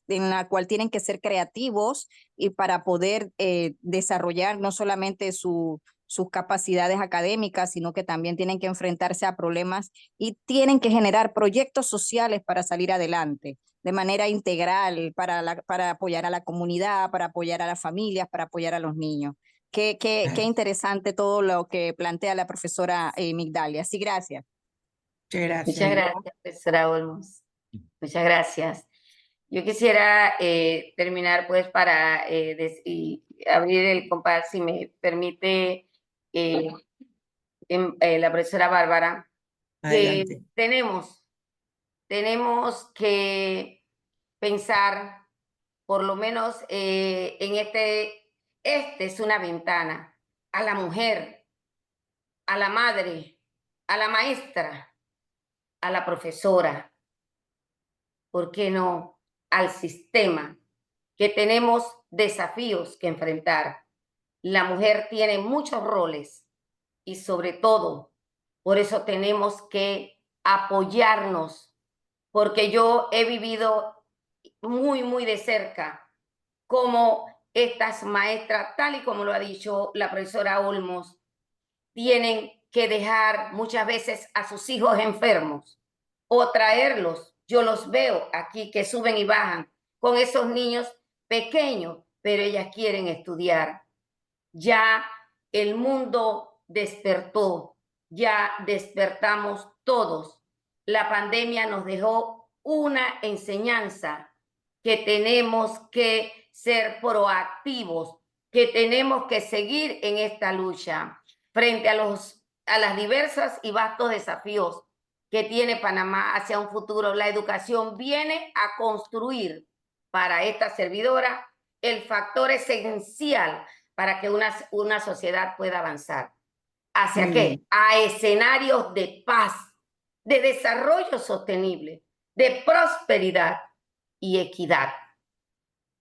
la cual tienen que ser creativos y para poder desarrollar no solamente sus capacidades académicas, sino que también tienen que enfrentarse a problemas y tienen que generar proyectos sociales para salir adelante de manera integral, para apoyar a la comunidad, para apoyar a las familias, para apoyar a los niños. Qué interesante todo lo que plantea la profesora Migdalia. Sí, gracias. Muchas gracias. Muchas gracias, profesora Olmos. Muchas gracias. Yo quisiera terminar pues para abrir el compás, si me permite la profesora Bárbara. Adelante. Tenemos que pensar, por lo menos en este es una ventana a la mujer, a la madre, a la maestra, a la profesora, ¿por qué no al sistema? Que tenemos desafíos que enfrentar. La mujer tiene muchos roles y sobre todo, por eso tenemos que apoyarnos, porque yo he vivido muy, muy de cerca cómo estas maestras, tal y como lo ha dicho la profesora Olmos, tienen que dejar muchas veces a sus hijos enfermos o traerlos. Yo los veo aquí que suben y bajan con esos niños pequeños, pero ellas quieren estudiar. Ya el mundo despertó, ya despertamos todos. La pandemia nos dejó una enseñanza, que tenemos que ser proactivos, que tenemos que seguir en esta lucha frente a las diversas y vastos desafíos que tiene Panamá hacia un futuro. La educación viene a construir para esta servidora el factor esencial para que una sociedad pueda avanzar. ¿Hacia qué? A escenarios de paz, de desarrollo sostenible, de prosperidad y equidad.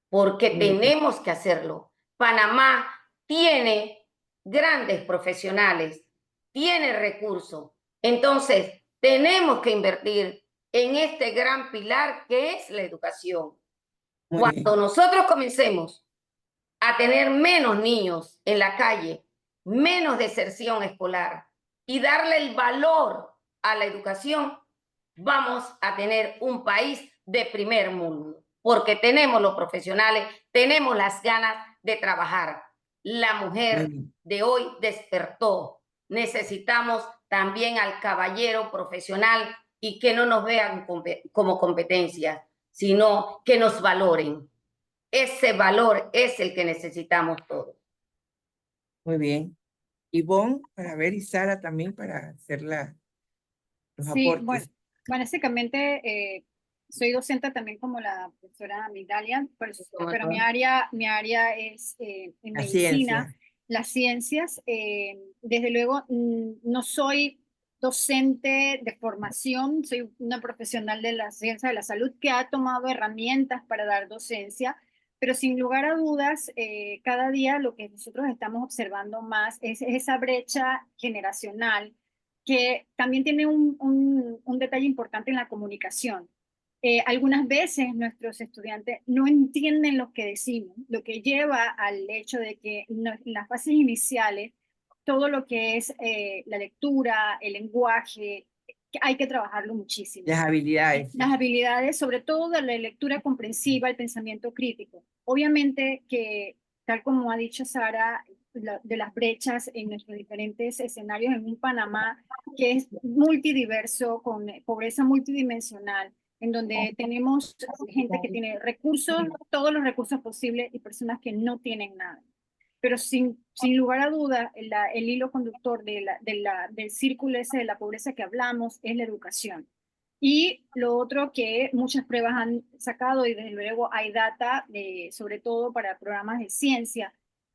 Porque tenemos que hacerlo. Panamá tiene grandes profesionales, tiene recursos. Entonces, tenemos que invertir en este gran pilar que es la educación. Cuando nosotros comencemos a tener menos niños en la calle, menos deserción escolar y darle el valor a la educación, vamos a tener un país de primer mundo, porque tenemos los profesionales, tenemos las ganas de trabajar. La mujer de hoy despertó. Necesitamos también al caballero profesional y que no nos vean como competencia, sino que nos valoren. Ese valor es el que necesitamos todos. Muy bien. Ivonne, para ver, y Sara también para hacer los aportes. Bueno, básicamente soy docente también como la profesora Migdalia, pero mi área es en medicina, las ciencias. Desde luego, no soy docente de formación, soy una profesional de la ciencia de la salud que ha tomado herramientas para dar docencia, Pero sin lugar a dudas, cada día lo que nosotros estamos observando más es esa brecha generacional que también tiene un detalle importante en la comunicación. Algunas veces nuestros estudiantes no entienden lo que decimos, lo que lleva al hecho de que en las fases iniciales, todo lo que es la lectura, el lenguaje, que hay que trabajarlo muchísimo. Las habilidades. Las habilidades, sobre todo de la lectura comprensiva, el pensamiento crítico. Obviamente que, tal como ha dicho Sara, de las brechas en nuestros diferentes escenarios en un Panamá que es multidiverso, con pobreza multidimensional, en donde tenemos gente que tiene recursos, todos los recursos posibles, y personas que no tienen nada. Pero sin lugar a duda, el hilo conductor del círculo ese de la pobreza que hablamos es la educación. Y lo otro que muchas pruebas han sacado, y desde luego hay data, sobre todo para programas de ciencia,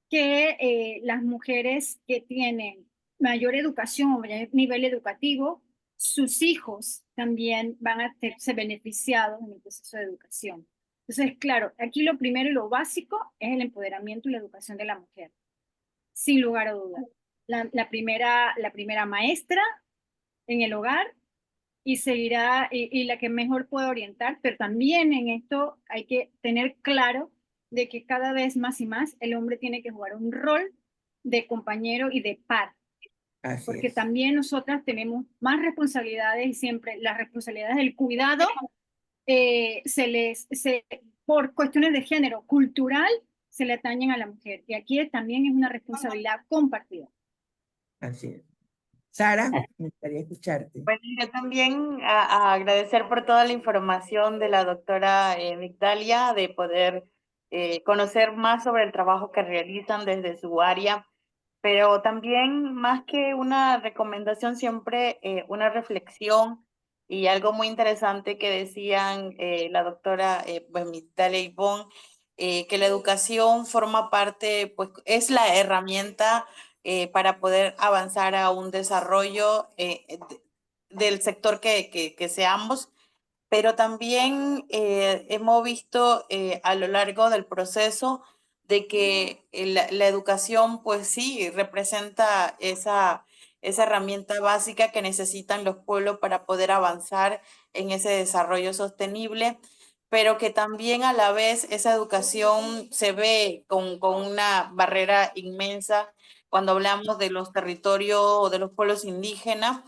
que las mujeres que tienen mayor educación o mayor nivel educativo, sus hijos también van a ser beneficiados en el proceso de educación. Entonces, claro, aquí lo primero y lo básico es el empoderamiento y la educación de la mujer, sin lugar a dudas. La primera maestra en el hogar, y seguirá, y la que mejor puede orientar, pero también en esto hay que tener claro de que cada vez más y más el hombre tiene que jugar un rol de compañero y de par, Así porque es. también nosotras tenemos más responsabilidades, y siempre las responsabilidades del cuidado por cuestiones de género cultural se le atañen a la mujer, y aquí también es una responsabilidad compartida. Así es. Sara, me gustaría escucharte. Bueno, yo también a agradecer por toda la información de la doctora Migdalia, de poder conocer más sobre el trabajo que realizan desde su área, pero también más que una recomendación, siempre una reflexión y algo muy interesante que decían la doctora pues, Migdalia Ivonne, que la educación forma parte, pues es la herramienta para poder avanzar a un desarrollo del sector que seamos, pero también hemos visto a lo largo del proceso de que la educación, pues sí, representa esa herramienta básica que necesitan los pueblos para poder avanzar en ese desarrollo sostenible, pero que también a la vez esa educación se ve con una barrera inmensa cuando hablamos de los territorios o de los pueblos indígenas.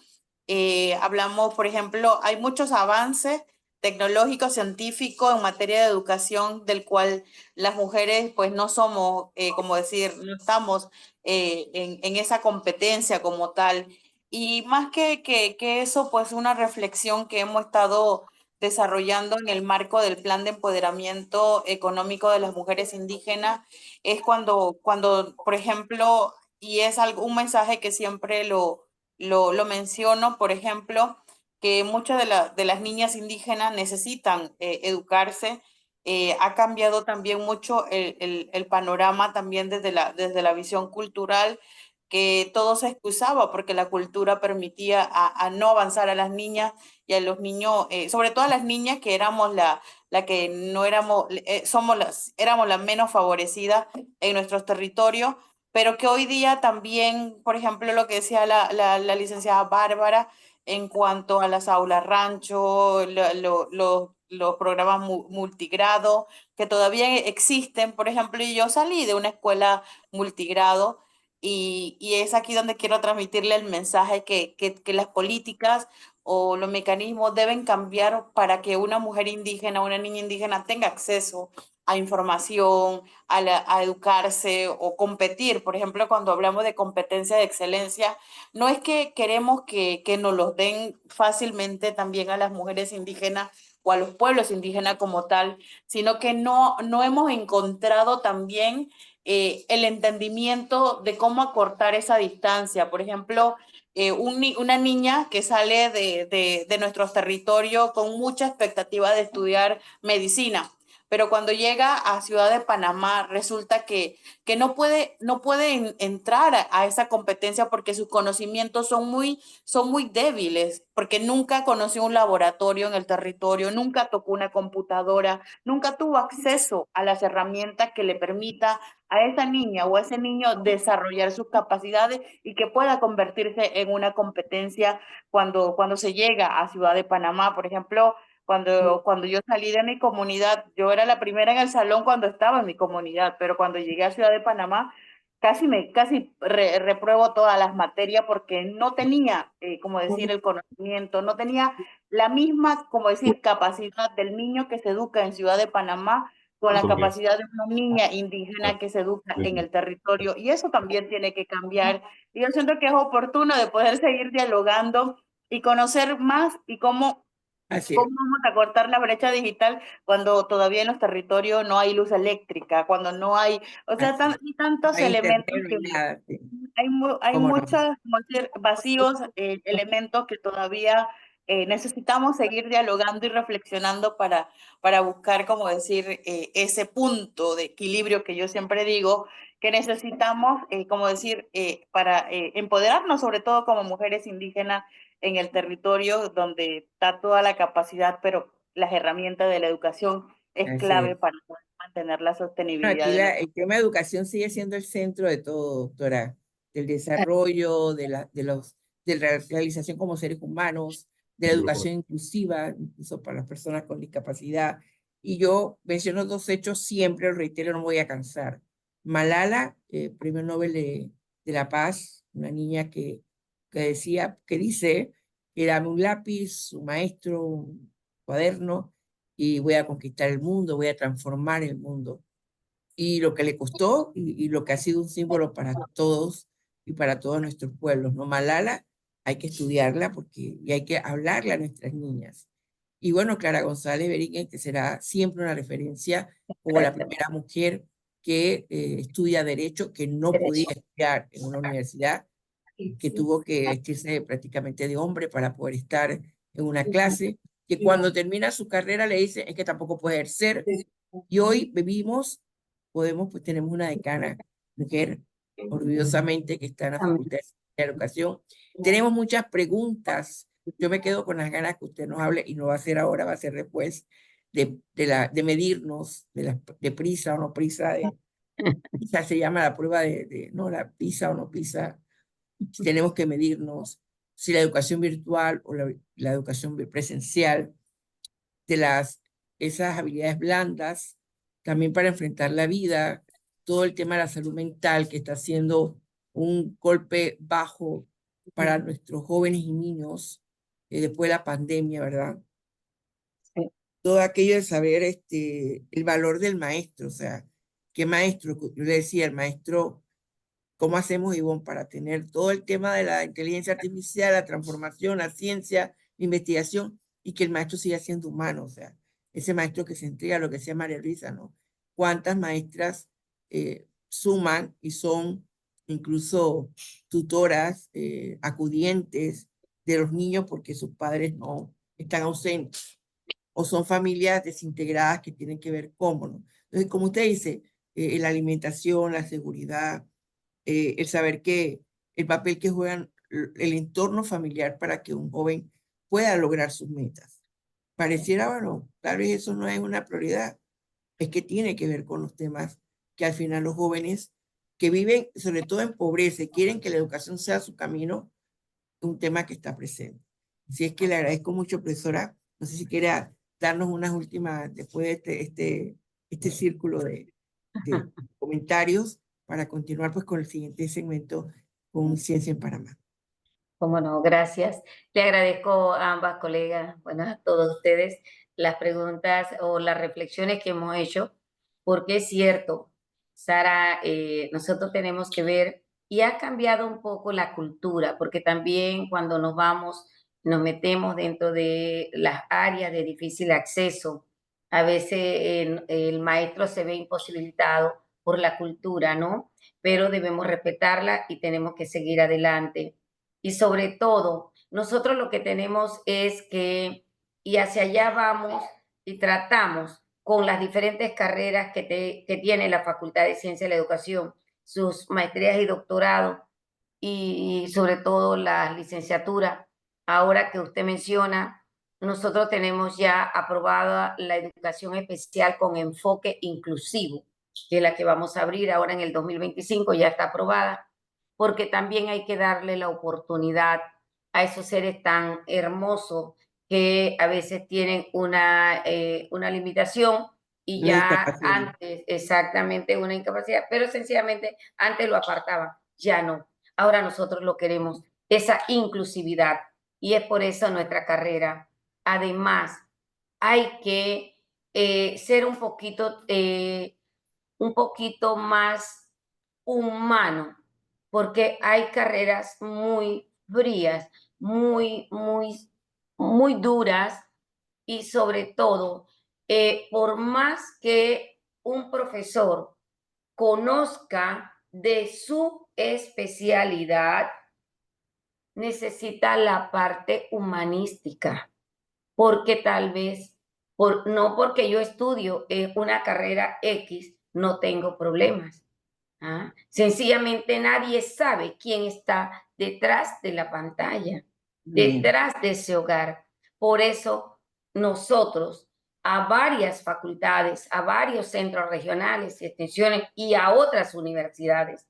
Hablamos, por ejemplo, hay muchos avances tecnológico, científico en materia de educación, del cual las mujeres pues no somos, como decir, no estamos en esa competencia como tal. Y más que eso, pues una reflexión que hemos estado desarrollando en el marco del plan de empoderamiento económico de las mujeres indígenas, es cuando por ejemplo, y es algo, un mensaje que siempre lo menciono, por ejemplo, que muchas de las niñas indígenas necesitan educarse. Ha cambiado también mucho el panorama también desde la visión cultural, que todo se excusaba porque la cultura permitía a no avanzar a las niñas y a los niños, sobre todo a las niñas que éramos la que no éramos, éramos las menos favorecidas en nuestros territorios, pero que hoy día también, por ejemplo, lo que decía la licenciada Bárbara, en cuanto a las aulas rancho, los programas multigrado, que todavía existen, por ejemplo, y yo salí de una escuela multigrado y es aquí donde quiero transmitirle el mensaje que las políticas o los mecanismos deben cambiar para que una mujer indígena, una niña indígena tenga acceso a información, a educarse o competir. Por ejemplo, cuando hablamos de competencia de excelencia, no es que queremos que nos los den fácilmente también a las mujeres indígenas o a los pueblos indígenas como tal, sino que no hemos encontrado también el entendimiento de cómo acortar esa distancia. Por ejemplo, una niña que sale de nuestros territorios con mucha expectativa de estudiar medicina, pero cuando llega a Ciudad de Panamá resulta que no puede entrar a esa competencia porque sus conocimientos son muy débiles, porque nunca conoció un laboratorio en el territorio, nunca tocó una computadora, nunca tuvo acceso a las herramientas que le permita a esa niña o a ese niño desarrollar sus capacidades y que pueda convertirse en una competencia cuando se llega a Ciudad de Panamá. Por ejemplo, cuando yo salí de mi comunidad, yo era la primera en el salón cuando estaba en mi comunidad, pero cuando llegué a Ciudad de Panamá, repruebo todas las materias porque no tenía, como decir, el conocimiento, no tenía la misma, como decir, capacidad del niño que se educa en Ciudad de Panamá con la capacidad de una niña indígena que se educa en el territorio. Y eso también tiene que cambiar. Y yo siento que es oportuno de poder seguir dialogando y conocer más y cómo vamos a cortar la brecha digital cuando todavía en los territorios no hay luz eléctrica, cuando no hay, o sea, hay tantos Hay internet, elementos no hay nada, sí. hay ¿Cómo no? muchos como decir, vacíos, elementos que todavía necesitamos seguir dialogando y reflexionando para buscar, como decir, ese punto de equilibrio que yo siempre digo que necesitamos, como decir, para empoderarnos, sobre todo como mujeres indígenas en el territorio donde está toda la capacidad, pero las herramientas de la educación es Así clave es. para poder mantener la Bueno, sostenibilidad aquí de el tema de educación sigue siendo el centro de todo, doctora, del desarrollo, de la realización como seres humanos, de la educación inclusiva, incluso para las personas con discapacidad. Y yo menciono dos hechos siempre, lo reitero, no me voy a cansar. Malala, Premio Nobel de la Paz, una niña que dice que dame un lápiz, un maestro, un cuaderno, y voy a conquistar el mundo, voy a transformar el mundo. Y lo que le costó y lo que ha sido un símbolo para todos y para todos nuestros pueblos, ¿no? Malala hay que estudiarla y hay que hablarle a nuestras niñas. Y bueno, Clara González Beringhen, que será siempre una referencia como la primera mujer que estudia Derecho, que no podía estudiar en una universidad, que tuvo que vestirse prácticamente de hombre para poder estar en una clase, que cuando termina su carrera le dicen es que tampoco puede ejercer. Y hoy pues tenemos una decana mujer, orgullosamente, que está en la Facultad de Educación. Tenemos muchas preguntas. Yo me quedo con las ganas que usted nos hable, y no va a ser ahora, va a ser después, de medirnos, de prisa o no prisa, PISA se llama la prueba no, la PISA o no PISA. Tenemos que medirnos si la educación virtual o la educación presencial, de esas habilidades blandas, también para enfrentar la vida, todo el tema de la salud mental, que está siendo un golpe bajo para nuestros jóvenes y niños después de la pandemia, ¿verdad? Sí. Todo aquello de saber el valor del maestro, o sea, qué maestro, yo le decía, el maestro, ¿cómo hacemos, Ivonne, para tener todo el tema de la inteligencia artificial, la transformación, la ciencia, la investigación, y que el maestro siga siendo humano? O sea, ese maestro que se entrega, lo que decía María Luisa, ¿no? ¿Cuántas maestras suman y son incluso tutoras, acudientes de los niños porque sus padres no están ausentes? O son familias desintegradas que tienen que ver cómo, ¿no? Entonces, como usted dice, la alimentación, la seguridad, el saber que el papel que juegan el entorno familiar para que un joven pueda lograr sus metas. Pareciera, bueno, tal vez eso no es una prioridad, es que tiene que ver con los temas que al final los jóvenes que viven, sobre todo en pobreza, y quieren que la educación sea su camino, un tema que está presente. Así es que le agradezco mucho, profesora. No sé si quiere darnos unas últimas, después de este círculo de comentarios, para continuar pues con el siguiente segmento con Ciencia en Panamá. Cómo no, gracias. Le agradezco a ambas colegas, bueno, a todos ustedes, las preguntas o las reflexiones que hemos hecho, porque es cierto, Sara, nosotros tenemos que ver, y ha cambiado un poco la cultura, porque también cuando nos metemos dentro de las áreas de difícil acceso, a veces el maestro se ve imposibilitado por la cultura, ¿no? Pero debemos respetarla y tenemos que seguir adelante. Y sobre todo, nosotros lo que tenemos es que, y hacia allá vamos y tratamos con las diferentes carreras que tiene la Facultad de Ciencia de la Educación, sus maestrías y doctorados, y sobre todo la licenciatura. Ahora que usted menciona, nosotros tenemos ya aprobada la educación especial con enfoque inclusivo, que es la que vamos a abrir ahora en el 2025, ya está aprobada, porque también hay que darle la oportunidad a esos seres tan hermosos que a veces tienen una limitación y Una ya discapacidad. antes, exactamente, una incapacidad, pero sencillamente antes lo apartaban, ya no. Ahora nosotros lo queremos, esa inclusividad, y es por eso nuestra carrera. Además, hay que ser un poquito más humano, porque hay carreras muy frías, muy duras, y sobre todo, por más que un profesor conozca de su especialidad, necesita la parte humanística, porque tal vez, no porque yo estudio una carrera X, no tengo problemas. ¿Ah? Sencillamente nadie sabe quién está detrás de la pantalla, Bien. detrás de ese hogar. Por eso nosotros a varias facultades, a varios centros regionales, extensiones y a otras universidades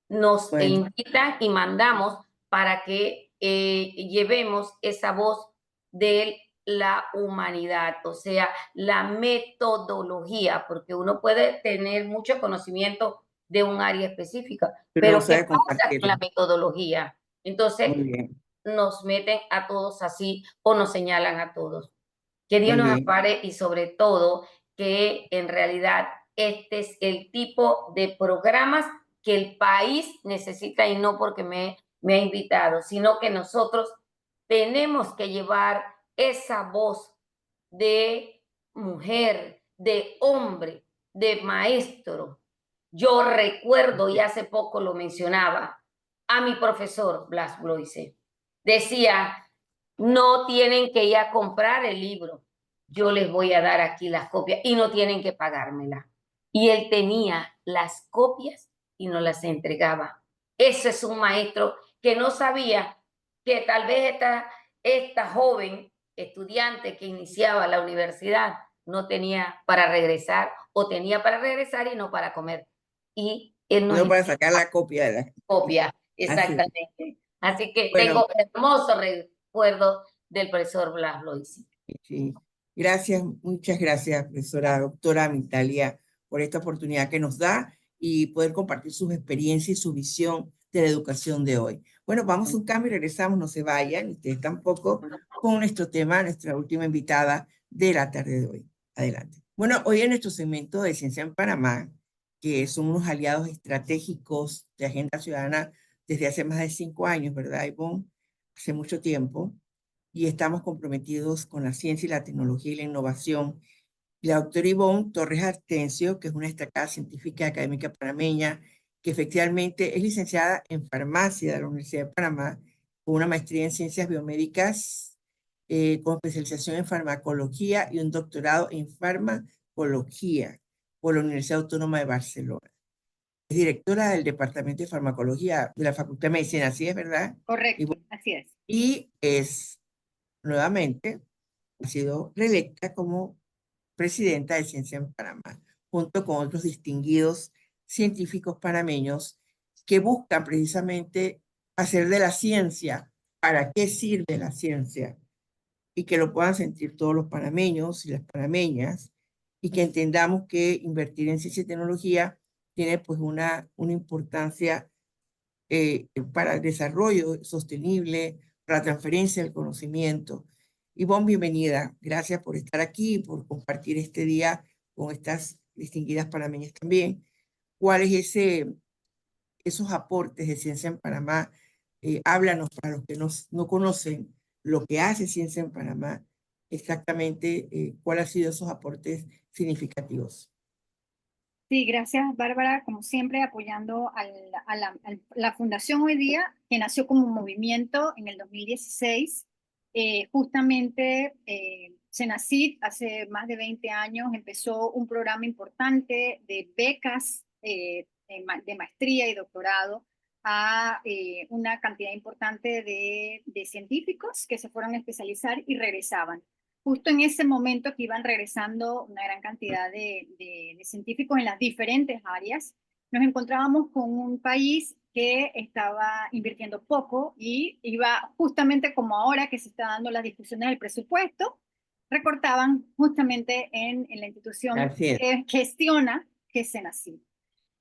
nos Bueno, invitan y mandamos para que llevemos esa voz de la humanidad, o sea, la metodología, porque uno puede tener mucho conocimiento de un área específica, pero no pero ¿qué sabe pasa con la compartirlo. metodología? Entonces, Muy bien, nos meten a todos así o nos señalan a todos. Que Dios muy nos bien. ampare y sobre todo que en realidad este es el tipo de programas que el país necesita, y no porque me ha invitado, sino que nosotros tenemos que llevar esa voz de mujer, de hombre, de maestro. Yo recuerdo, y hace poco lo mencionaba, a mi profesor Blas Bloise. Decía, no tienen que ir a comprar el libro, yo les voy a dar aquí las copias y no tienen que pagármela. Y él tenía las copias y nos las entregaba. Ese es un maestro que no sabía que tal vez esta joven estudiante que iniciaba la universidad no tenía para regresar, o tenía para regresar y no para comer. Y él nos No para sacar la copia de la... copia, Así es. exactamente. Así que Bueno, tengo hermoso recuerdo del profesor Blas Loisi. sí. Gracias, muchas gracias, profesora doctora Mitalia, por esta oportunidad que nos da y poder compartir sus experiencias y su visión de la educación de hoy. Bueno, vamos a un cambio y regresamos, no se vayan, ustedes tampoco, con nuestro tema, nuestra última invitada de la tarde de hoy. Adelante. Bueno, hoy en nuestro segmento de Ciencia en Panamá, que son unos aliados estratégicos de Agenda Ciudadana desde hace más de 5 años, ¿verdad, Ivonne? Hace mucho tiempo, y estamos comprometidos con la ciencia y la tecnología y la innovación. Y la doctora Ivonne Torres Artencio, que es una destacada científica académica panameña, que efectivamente es licenciada en farmacia de la Universidad de Panamá, con una maestría en ciencias biomédicas, con especialización en farmacología y un doctorado en farmacología por la Universidad Autónoma de Barcelona. Es directora del Departamento de Farmacología de la Facultad de Medicina, ¿así es verdad? Correcto, así es. Y es, nuevamente, ha sido reelecta como presidenta de Ciencia en Panamá, junto con otros distinguidos científicos panameños que buscan precisamente hacer de la ciencia, ¿para qué sirve la ciencia? Y que lo puedan sentir todos los panameños y las panameñas, y que entendamos que invertir en ciencia y tecnología tiene pues una importancia para el desarrollo sostenible, para la transferencia del conocimiento. Ivonne, bienvenida. Gracias por estar aquí y por compartir este día con estas distinguidas panameñas también. ¿Cuáles esos aportes de Ciencia en Panamá? Háblanos para los que no conocen lo que hace Ciencia en Panamá, exactamente cuáles han sido esos aportes significativos. Sí, gracias Bárbara, como siempre apoyando a la Fundación Hoy Día, que nació como un movimiento en el 2016, justamente Senacid hace más de 20 años empezó un programa importante de becas de maestría y doctorado a una cantidad importante de científicos que se fueron a especializar y regresaban. Justo en ese momento que iban regresando una gran cantidad de científicos en las diferentes áreas, nos encontrábamos con un país que estaba invirtiendo poco y iba justamente como ahora que se está dando las discusiones del presupuesto, recortaban justamente en la institución que gestiona, que es Senacid.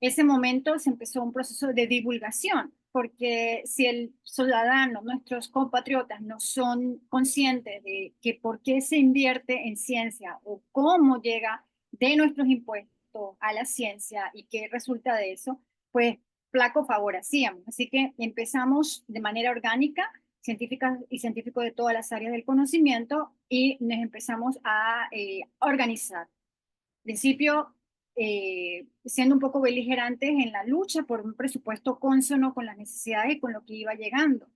Ese momento se empezó un proceso de divulgación, porque si el ciudadano, nuestros compatriotas, no son conscientes de que por qué se invierte en ciencia o cómo llega de nuestros impuestos a la ciencia y qué resulta de eso, pues flaco favor hacíamos. Así que empezamos de manera orgánica, científicas y científicos de todas las áreas del conocimiento, y nos empezamos a organizar. Al principio, siendo un poco beligerantes en la lucha por un presupuesto cónsono con las necesidades y con lo que iba llegando.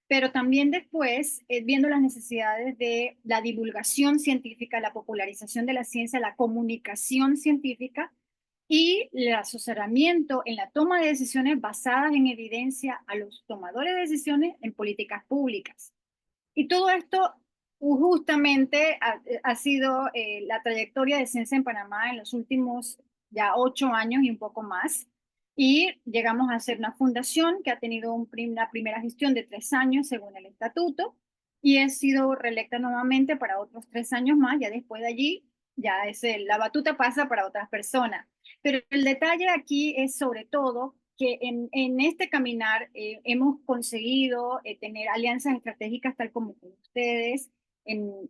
Pero también después, viendo las necesidades de la divulgación científica, la popularización de la ciencia, la comunicación científica y el asesoramiento en la toma de decisiones basadas en evidencia a los tomadores de decisiones en políticas públicas. Y todo esto justamente ha sido la trayectoria de Ciencia en Panamá en los últimos ya 8 años y un poco más. Y llegamos a ser una fundación que ha tenido una primera gestión de 3 años según el estatuto, y he sido reelecta nuevamente para otros 3 años más. Ya después de allí, ya la batuta pasa para otras personas. Pero el detalle aquí es sobre todo que en este caminar hemos conseguido tener alianzas estratégicas tal como con ustedes en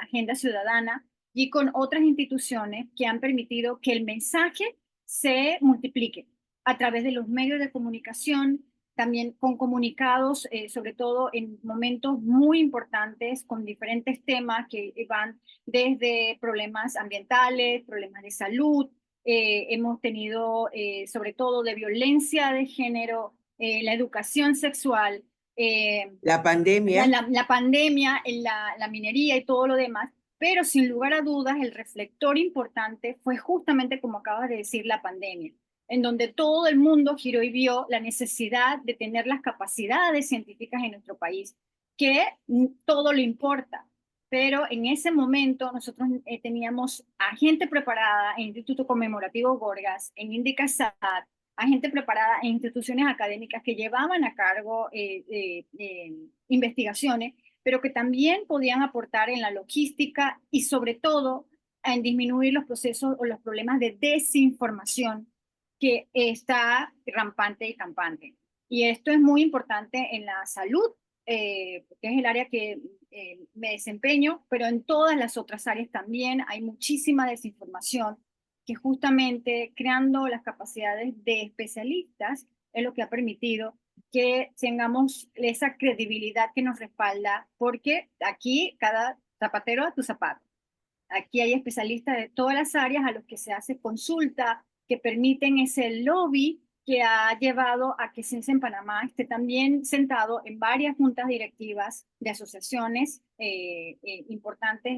Agenda Ciudadana y con otras instituciones que han permitido que el mensaje se multiplique a través de los medios de comunicación, también con comunicados, sobre todo en momentos muy importantes, con diferentes temas que van desde problemas ambientales, problemas de salud. Hemos tenido sobre todo de violencia de género, la educación sexual, la pandemia, la pandemia, la minería y todo lo demás, pero sin lugar a dudas el reflector importante fue justamente, como acabas de decir, la pandemia, en donde todo el mundo giró y vio la necesidad de tener las capacidades científicas en nuestro país, que todo lo importa. Pero en ese momento nosotros teníamos a gente preparada en el Instituto Conmemorativo Gorgas, en INDICASAT, a gente preparada en instituciones académicas que llevaban a cargo investigaciones, pero que también podían aportar en la logística y sobre todo en disminuir los procesos o los problemas de desinformación que está rampante y campante. Y esto es muy importante en la salud, que es el área que me desempeño, pero en todas las otras áreas también hay muchísima desinformación que justamente creando las capacidades de especialistas es lo que ha permitido que tengamos esa credibilidad que nos respalda, porque aquí cada zapatero a tu zapato. Aquí hay especialistas de todas las áreas a los que se hace consulta, que permiten ese lobby que ha llevado a que Ciencia en Panamá esté también sentado en varias juntas directivas de asociaciones importantes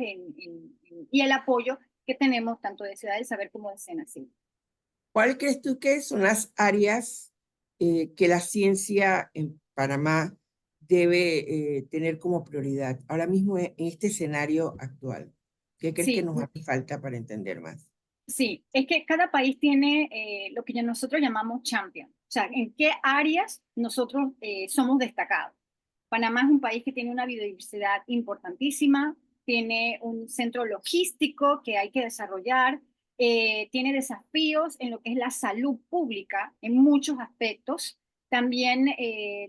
y el apoyo que tenemos tanto de Ciudad del Saber como de Senacid. ¿Cuál crees tú que son las áreas que la ciencia en Panamá debe tener como prioridad ahora mismo en este escenario actual? ¿Qué crees que nos hace falta para entender más? Sí, es que cada país tiene lo que nosotros llamamos champion, o sea, en qué áreas nosotros somos destacados. Panamá es un país que tiene una biodiversidad importantísima, tiene un centro logístico que hay que desarrollar, tiene desafíos en lo que es la salud pública en muchos aspectos, también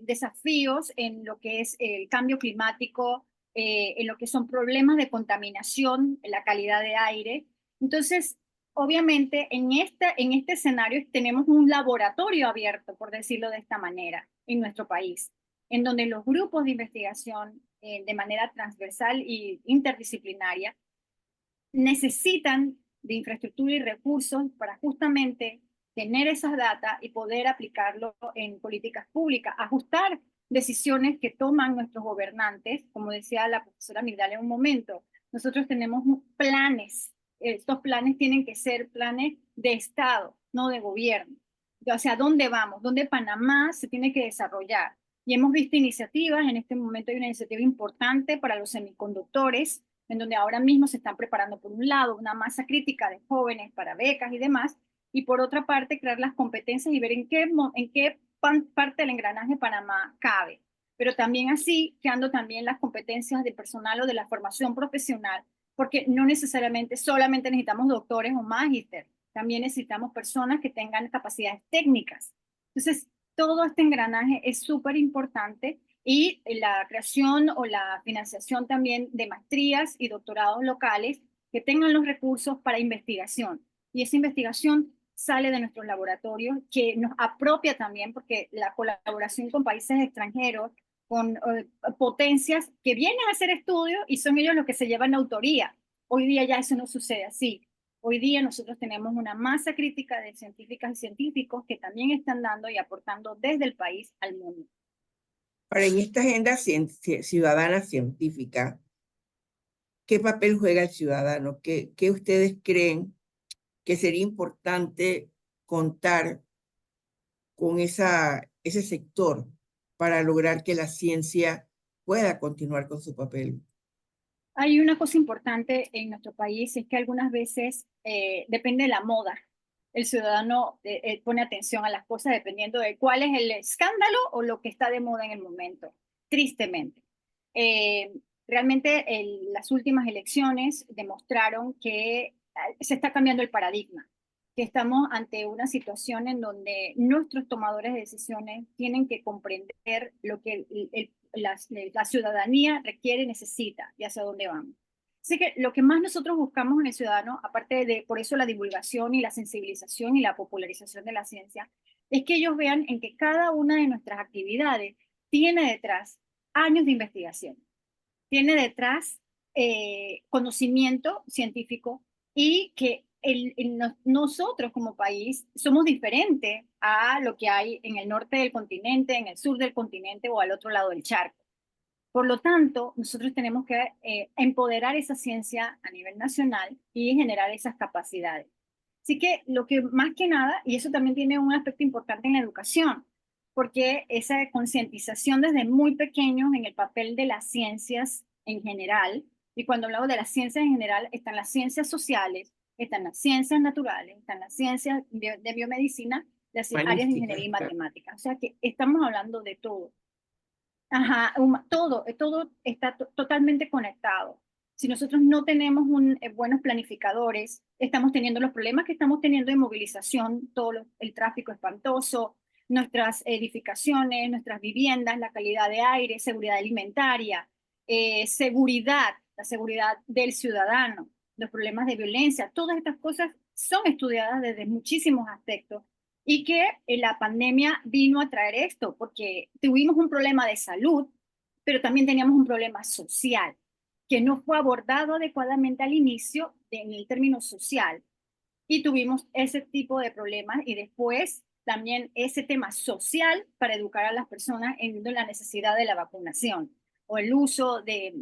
desafíos en lo que es el cambio climático, en lo que son problemas de contaminación, en la calidad de aire. Entonces, obviamente, en este escenario tenemos un laboratorio abierto, por decirlo de esta manera, en nuestro país, en donde los grupos de investigación de manera transversal e interdisciplinaria necesitan de infraestructura y recursos para justamente tener esas datas y poder aplicarlo en políticas públicas, ajustar decisiones que toman nuestros gobernantes, como decía la profesora Migdalia en un momento. Nosotros tenemos planes. Estos planes tienen que ser planes de Estado, no de gobierno. O sea, ¿dónde vamos? ¿Dónde Panamá se tiene que desarrollar? Y hemos visto iniciativas, en este momento hay una iniciativa importante para los semiconductores, en donde ahora mismo se están preparando por un lado una masa crítica de jóvenes para becas y demás, y por otra parte crear las competencias y ver en qué parte del engranaje Panamá cabe. Pero también así, creando también las competencias de personal o de la formación profesional, porque no necesariamente solamente necesitamos doctores o magíster, también necesitamos personas que tengan capacidades técnicas. Entonces, todo este engranaje es súper importante y la creación o la financiación también de maestrías y doctorados locales que tengan los recursos para investigación. Y esa investigación sale de nuestros laboratorios, que nos apropia también, porque la colaboración con países extranjeros, con potencias que vienen a hacer estudios y son ellos los que se llevan la autoría. Hoy día ya eso no sucede así. Hoy día nosotros tenemos una masa crítica de científicas y científicos que también están dando y aportando desde el país al mundo. Ahora, en esta agenda ciudadana científica, ¿qué papel juega el ciudadano? ¿Qué ustedes creen que sería importante contar con ese sector para lograr que la ciencia pueda continuar con su papel? Hay una cosa importante en nuestro país, es que algunas veces depende de la moda. El ciudadano pone atención a las cosas dependiendo de cuál es el escándalo o lo que está de moda en el momento, tristemente. Realmente las últimas elecciones demostraron que se está cambiando el paradigma, que estamos ante una situación en donde nuestros tomadores de decisiones tienen que comprender lo que la ciudadanía requiere, necesita y hacia dónde vamos. Así que lo que más nosotros buscamos en el ciudadano, aparte de por eso la divulgación y la sensibilización y la popularización de la ciencia, es que ellos vean en que cada una de nuestras actividades tiene detrás años de investigación, tiene detrás conocimiento científico y que nosotros como país somos diferentes a lo que hay en el norte del continente, en el sur del continente o al otro lado del charco. Por lo tanto, nosotros tenemos que empoderar esa ciencia a nivel nacional y generar esas capacidades. Así que lo que más que nada, y eso también tiene un aspecto importante en la educación, porque esa concientización desde muy pequeños en el papel de las ciencias en general, y cuando hablamos de las ciencias en general, están las ciencias sociales, están las ciencias naturales, están las ciencias de biomedicina, las áreas de ingeniería y matemática. O sea que estamos hablando de todo. Ajá, todo está totalmente conectado. Si nosotros no tenemos buenos planificadores, estamos teniendo los problemas que estamos teniendo de movilización, el tráfico espantoso, nuestras edificaciones, nuestras viviendas, la calidad de aire, seguridad alimentaria, seguridad, la seguridad del ciudadano, los problemas de violencia, todas estas cosas son estudiadas desde muchísimos aspectos y que la pandemia vino a traer esto, porque tuvimos un problema de salud, pero también teníamos un problema social, que no fue abordado adecuadamente al inicio en el término social. Y tuvimos ese tipo de problemas y después también ese tema social para educar a las personas en la necesidad de la vacunación o el uso de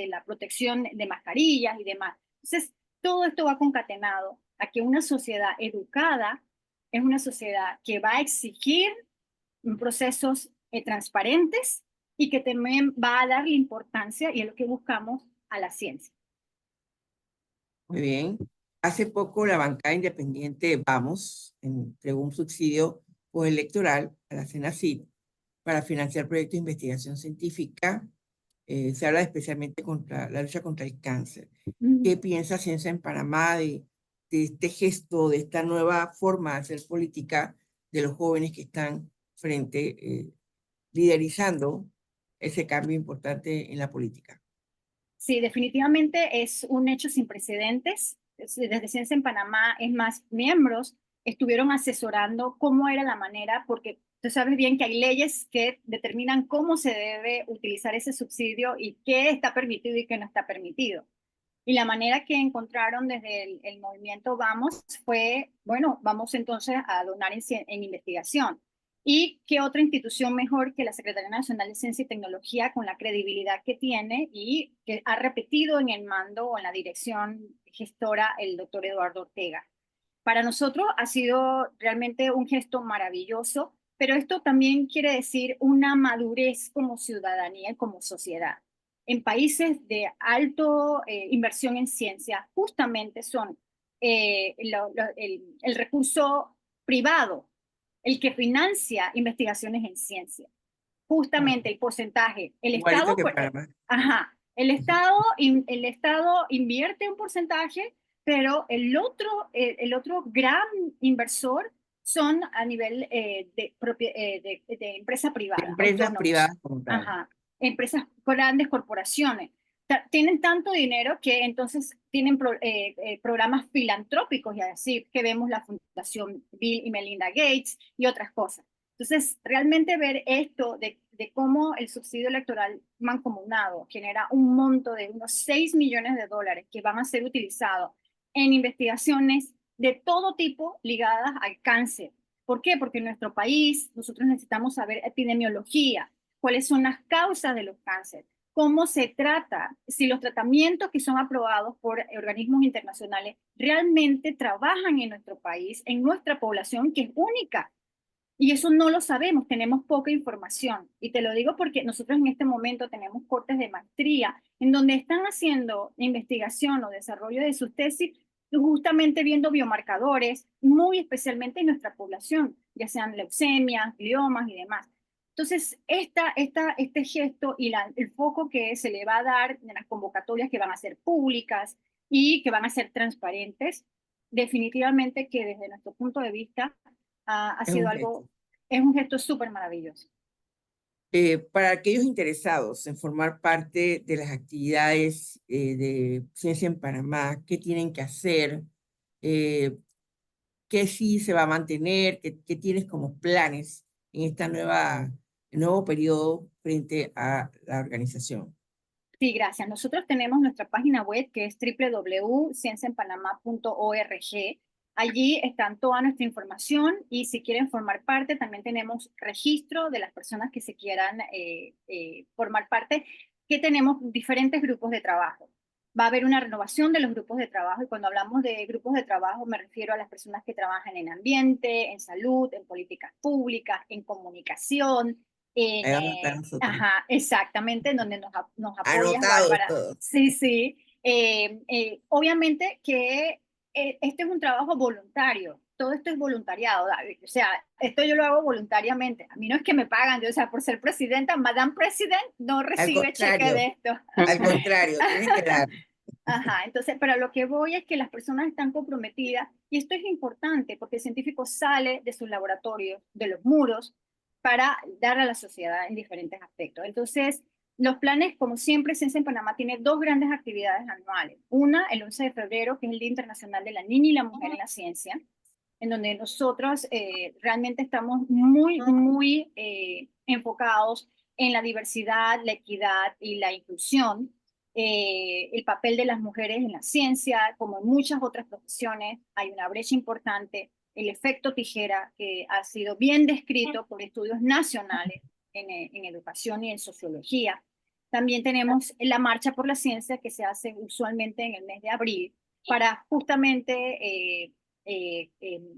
la protección de mascarillas y demás. Entonces, todo esto va concatenado a que una sociedad educada es una sociedad que va a exigir procesos transparentes y que también va a darle importancia, y es lo que buscamos, a la ciencia. Muy bien. Hace poco la bancada independiente Vamos entregó un subsidio postelectoral a la CENACYT para financiar proyectos de investigación científica. Se habla especialmente contra la lucha contra el cáncer. ¿Qué piensa Ciencia en Panamá de este gesto, de esta nueva forma de hacer política de los jóvenes que están liderizando ese cambio importante en la política? Sí, definitivamente es un hecho sin precedentes. Desde Ciencia en Panamá, es más, miembros estuvieron asesorando cómo era la manera, porque tú sabes bien que hay leyes que determinan cómo se debe utilizar ese subsidio y qué está permitido y qué no está permitido. Y la manera que encontraron desde el movimiento Vamos fue, bueno, vamos entonces a donar en investigación. ¿Y qué otra institución mejor que la Secretaría Nacional de Ciencia y Tecnología, con la credibilidad que tiene y que ha repetido en el mando o en la dirección gestora el doctor Eduardo Ortega? Para nosotros ha sido realmente un gesto maravilloso, pero esto también quiere decir una madurez como ciudadanía y como sociedad. En países de alto inversión en ciencia, justamente son el recurso privado el que financia investigaciones en ciencia. Justamente el porcentaje, el Igualito Estado, que Panamá. ajá, el Estado invierte un porcentaje, pero el otro gran inversor son a nivel de empresa privada. De empresas autónomas. privadas como tal. Ajá, empresas, grandes corporaciones. Tienen tanto dinero que entonces tienen programas filantrópicos y así que vemos la Fundación Bill y Melinda Gates y otras cosas. Entonces, realmente ver esto de cómo el subsidio electoral mancomunado genera un monto de unos 6 millones de dólares que van a ser utilizados en investigaciones de todo tipo ligadas al cáncer. ¿Por qué? Porque en nuestro país nosotros necesitamos saber epidemiología, cuáles son las causas de los cánceres, cómo se trata, si los tratamientos que son aprobados por organismos internacionales realmente trabajan en nuestro país, en nuestra población, que es única. Y eso no lo sabemos, tenemos poca información. Y te lo digo porque nosotros en este momento tenemos cortes de maestría en donde están haciendo investigación o desarrollo de sus tesis justamente viendo biomarcadores, muy especialmente en nuestra población, ya sean leucemias, gliomas y demás. Entonces, este gesto y el foco que se le va a dar en las convocatorias que van a ser públicas y que van a ser transparentes, definitivamente que desde nuestro punto de vista ha sido algo, es un gesto súper maravilloso. Para aquellos interesados en formar parte de las actividades de Ciencia en Panamá, ¿qué tienen que hacer? ¿Qué sí se va a mantener? ¿Qué tienes como planes en esta nuevo periodo frente a la organización? Sí, gracias. Nosotros tenemos nuestra página web que es www.cienciaenpanamá.org. Allí están toda nuestra información y si quieren formar parte, también tenemos registro de las personas que se quieran formar parte, que tenemos diferentes grupos de trabajo. Va a haber una renovación de los grupos de trabajo y cuando hablamos de grupos de trabajo me refiero a las personas que trabajan en ambiente, en salud, en políticas públicas, en comunicación, ajá, exactamente, en donde nos apoyas, Bárbara. Todo. Sí, sí. Obviamente que este es un trabajo voluntario, todo esto es voluntariado, David. O sea, esto yo lo hago voluntariamente. A mí no es que me pagan, o sea, por ser presidenta, Madame President no recibe cheque de esto. Al contrario, tienes que dar. Ajá, entonces, pero lo que voy es que las personas están comprometidas y esto es importante porque el científico sale de sus laboratorios, de los muros, para dar a la sociedad en diferentes aspectos. Entonces, los planes, como siempre, Ciencia en Panamá tiene dos grandes actividades anuales. Una, el 11 de febrero, que es el Día Internacional de la Niña y la Mujer en la Ciencia, en donde nosotros realmente estamos muy enfocados en la diversidad, la equidad y la inclusión. El papel de las mujeres en la ciencia, como en muchas otras profesiones, hay una brecha importante. El efecto tijera, que ha sido bien descrito por estudios nacionales en educación y en sociología. También tenemos la Marcha por la Ciencia, que se hace usualmente en el mes de abril, para justamente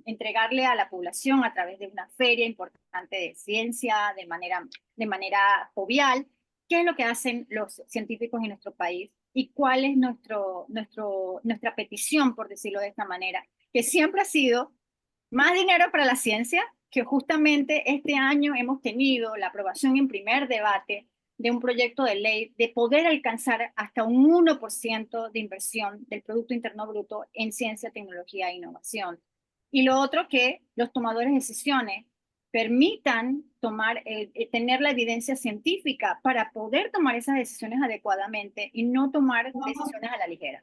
entregarle a la población a través de una feria importante de ciencia, de manera jovial, qué es lo que hacen los científicos en nuestro país y cuál es nuestra petición, por decirlo de esta manera, que siempre ha sido más dinero para la ciencia, que justamente este año hemos tenido la aprobación en primer debate de un proyecto de ley de poder alcanzar hasta un 1% de inversión del Producto Interno Bruto en ciencia, tecnología e innovación. Y lo otro, que los tomadores de decisiones permitan tener la evidencia científica para poder tomar esas decisiones adecuadamente y no tomar decisiones a la ligera.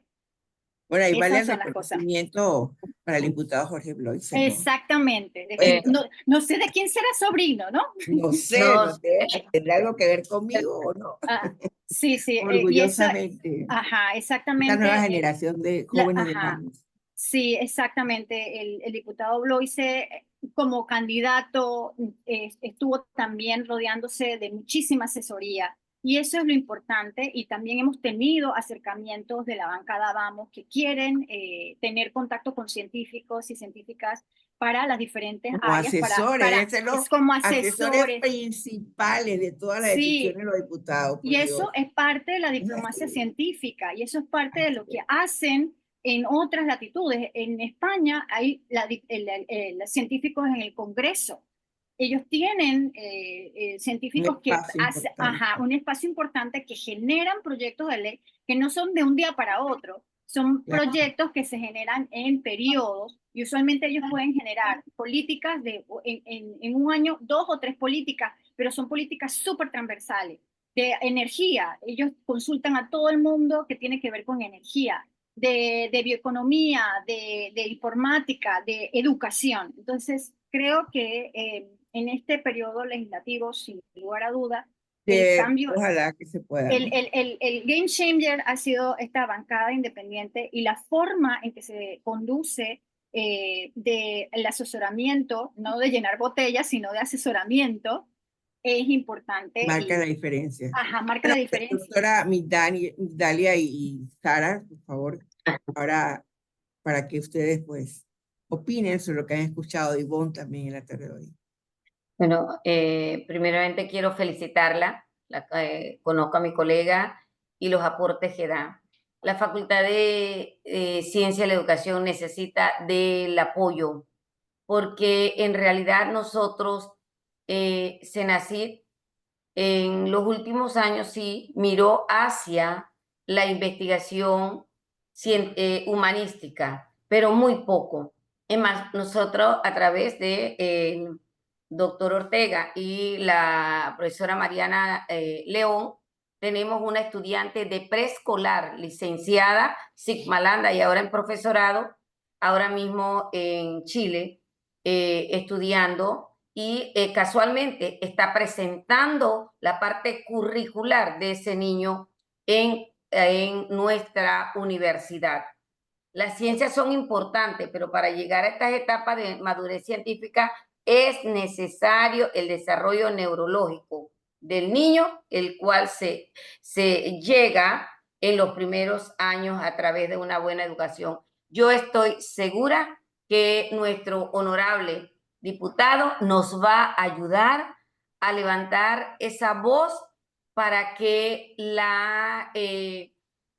Bueno, ahí vale el Esas son las cosas. reconocimiento para el diputado Jorge Blois, ¿no? Exactamente. No sé de quién será sobrino, ¿no? No sé, ¿tendrá algo que ver conmigo o no? Sí, sí. Orgullosamente. Ajá, exactamente. Esta nueva generación de jóvenes de manos. Sí, exactamente. El diputado Bloise, como candidato, estuvo también rodeándose de muchísima asesoría. Y eso es lo importante. Y también hemos tenido acercamientos de la bancada Vamos que quieren tener contacto con científicos y científicas para las diferentes Como áreas, asesores, deben ser los es como asesores asesores. principales de todas las decisiones Sí, de los diputados, por y eso Dios. es parte de la Es diplomacia así. científica y eso es parte de Así lo que es. hacen en otras latitudes. En España hay los científicos en el Congreso. Ellos tienen Un científicos que espacio importante. un espacio importante que generan proyectos de ley que no son de un día para otro, son Claro. proyectos que se generan en periodos y usualmente ellos pueden generar políticas en un año, 2 o 3 políticas, pero son políticas súper transversales. De energía, ellos consultan a todo el mundo que tiene que ver con energía, de bioeconomía, de informática, de educación. Entonces, creo que en este periodo legislativo, sin lugar a duda, el cambio, Ojalá que se pueda, ¿no? el game changer ha sido esta bancada independiente y la forma en que se conduce del asesoramiento, no de llenar botellas, sino de asesoramiento, es importante Marca la y diferencia. marca la diferencia. Doctora Migdalia y Sara, por favor, ahora para que ustedes pues opinen sobre lo que han escuchado de Ivonne también en la tarde de hoy. Bueno, primeramente quiero felicitarla, conozco a mi colega y los aportes que da. La Facultad de Ciencia de la Educación necesita del apoyo, porque en realidad nosotros, CENACYT, en los últimos años sí miró hacia la investigación humanística, pero muy poco. Es más, nosotros a través de doctor Ortega y la profesora Mariana León, tenemos una estudiante de preescolar, licenciada, Sigma Lambda y ahora en profesorado, ahora mismo en Chile, estudiando y casualmente está presentando la parte curricular de ese niño en nuestra universidad. Las ciencias son importantes, pero para llegar a estas etapas de madurez científica es necesario el desarrollo neurológico del niño, el cual se llega en los primeros años a través de una buena educación. Yo estoy segura que nuestro honorable diputado nos va a ayudar a levantar esa voz para que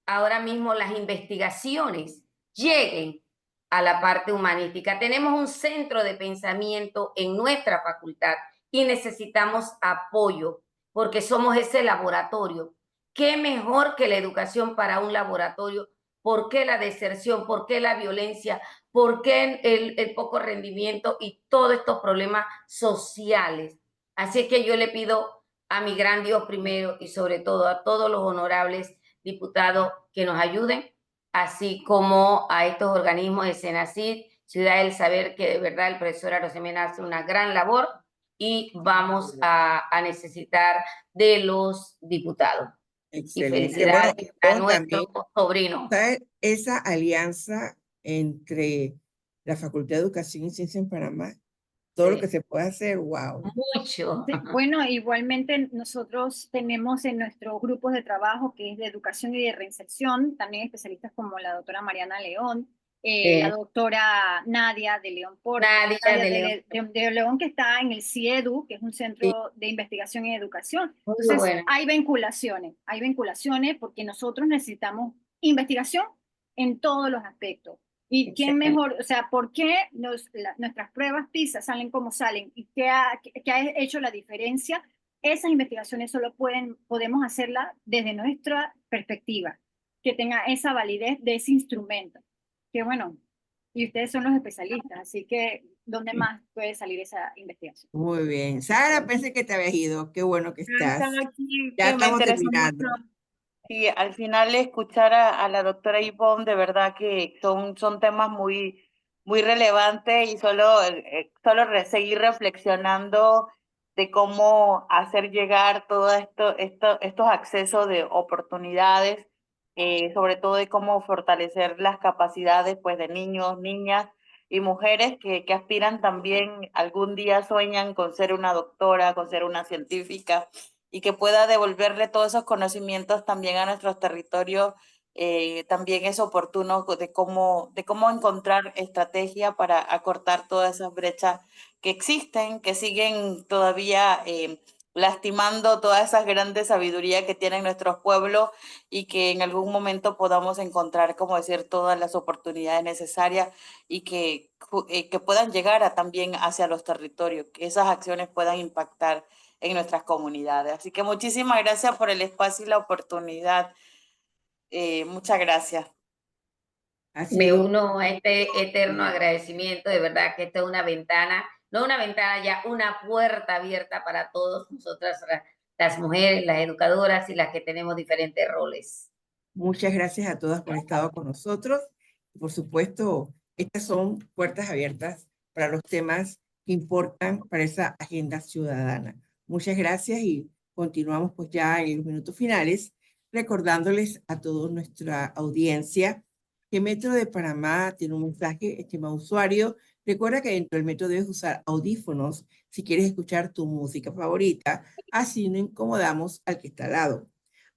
ahora mismo las investigaciones lleguen a la parte humanística. Tenemos un centro de pensamiento en nuestra facultad y necesitamos apoyo porque somos ese laboratorio. ¿Qué mejor que la educación para un laboratorio? ¿Por qué la deserción? ¿Por qué la violencia? ¿Por qué el poco rendimiento y todos estos problemas sociales? Así que yo le pido a mi gran Dios primero y sobre todo a todos los honorables diputados que nos ayuden, así como a estos organismos de CENACYT, Ciudad del Saber, que de verdad el profesor Arosemena hace una gran labor y vamos a necesitar de los diputados. Excelente. Y felicidades Bueno, a Ivonne, nuestro también, sobrino. ¿sabes? Esa alianza entre la Facultad de Educación y Ciencia en Panamá, todo lo que se puede hacer, wow. Mucho. Sí, bueno, igualmente nosotros tenemos en nuestros grupos de trabajo que es de educación y de reinserción, también especialistas como la doctora Mariana León, la doctora Nadia de León Porto, de León que está en el CIEDU, que es un centro de investigación en educación. Entonces, bueno. hay vinculaciones porque nosotros necesitamos investigación en todos los aspectos. ¿Y quién mejor? O sea, ¿por qué nuestras pruebas PISA salen como salen? ¿Y qué ha hecho la diferencia? Esas investigaciones solo podemos hacerlas desde nuestra perspectiva, que tenga esa validez de ese instrumento. Que bueno, y ustedes son los especialistas, así que ¿dónde más puede salir esa investigación? Muy bien. Sara, pensé que te habías ido. Qué bueno que estás. Aquí, Ya que me estamos interesa terminando. mucho. Sí, al final escuchar a la doctora Ivonne, de verdad que son temas muy, muy relevantes y solo seguir reflexionando de cómo hacer llegar todo estos accesos de oportunidades sobre todo de cómo fortalecer las capacidades pues, de niños, niñas y mujeres que aspiran también, algún día sueñan con ser una doctora, con ser una científica, y que pueda devolverle todos esos conocimientos también a nuestros territorios. También es oportuno de cómo encontrar estrategia para acortar todas esas brechas que existen, que siguen todavía lastimando toda esa grande sabiduría que tienen nuestros pueblos, y que en algún momento podamos encontrar, como decir, todas las oportunidades necesarias, y que puedan llegar también hacia los territorios, que esas acciones puedan impactar en nuestras comunidades. Así que muchísimas gracias por el espacio y la oportunidad. Muchas gracias. Me uno a este eterno agradecimiento, de verdad que esta es una ventana, no una ventana ya, una puerta abierta para todos nosotras, las mujeres, las educadoras y las que tenemos diferentes roles. Muchas gracias a todas por estar con nosotros. Por supuesto, estas son puertas abiertas para los temas que importan para esa agenda ciudadana. Muchas gracias y continuamos pues ya en los minutos finales, recordándoles a toda nuestra audiencia que Metro de Panamá tiene un mensaje, estimado usuario. Recuerda que dentro del metro debes usar audífonos si quieres escuchar tu música favorita, así no incomodamos al que está al lado.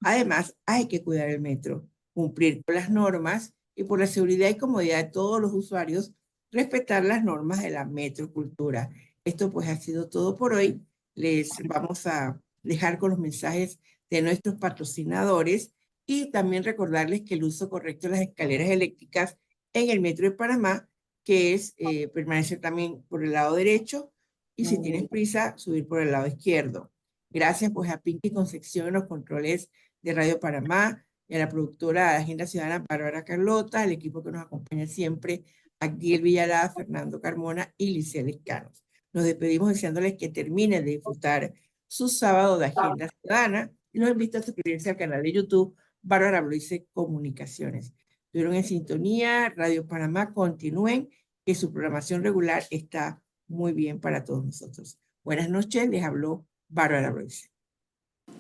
Además, hay que cuidar el metro, cumplir con las normas y por la seguridad y comodidad de todos los usuarios, respetar las normas de la metrocultura. Esto pues ha sido todo por hoy. Les vamos a dejar con los mensajes de nuestros patrocinadores y también recordarles que el uso correcto de las escaleras eléctricas en el Metro de Panamá, que es permanecer también por el lado derecho y si tienes prisa, subir por el lado izquierdo. Gracias pues a Pinky Concepción en los controles de Radio Panamá y a la productora de Agenda Ciudadana, Bárbara Carlota, al equipo que nos acompaña siempre, Agdiel Villalá, Fernando Carmona y Licia Lescanos. Nos despedimos deseándoles que terminen de disfrutar su sábado de Agenda Ciudadana y los invito a suscribirse al canal de YouTube Bárbara Bloise Comunicaciones. Estuvieron en sintonía, Radio Panamá, continúen, que su programación regular está muy bien para todos nosotros. Buenas noches, les habló Bárbara Bloise.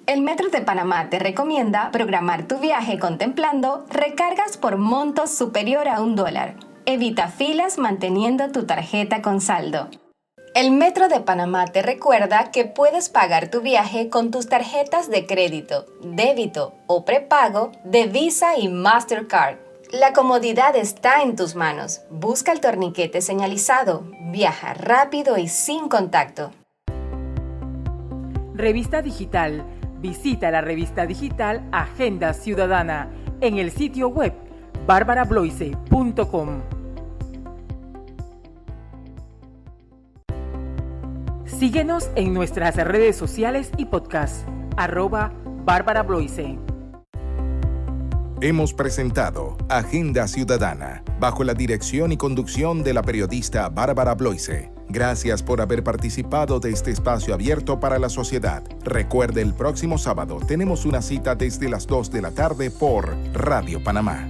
El Metro de Panamá te recomienda programar tu viaje contemplando recargas por montos superior a $1. Evita filas manteniendo tu tarjeta con saldo. El Metro de Panamá te recuerda que puedes pagar tu viaje con tus tarjetas de crédito, débito o prepago de Visa y Mastercard. La comodidad está en tus manos. Busca el torniquete señalizado. Viaja rápido y sin contacto. Revista Digital. Visita la revista digital Agenda Ciudadana en el sitio web barbarabloise.com. Síguenos en nuestras redes sociales y podcast, @BárbaraBloise. Hemos presentado Agenda Ciudadana, bajo la dirección y conducción de la periodista Bárbara Bloise. Gracias por haber participado de este espacio abierto para la sociedad. Recuerde, el próximo sábado tenemos una cita desde las 2 de la tarde por Radio Panamá.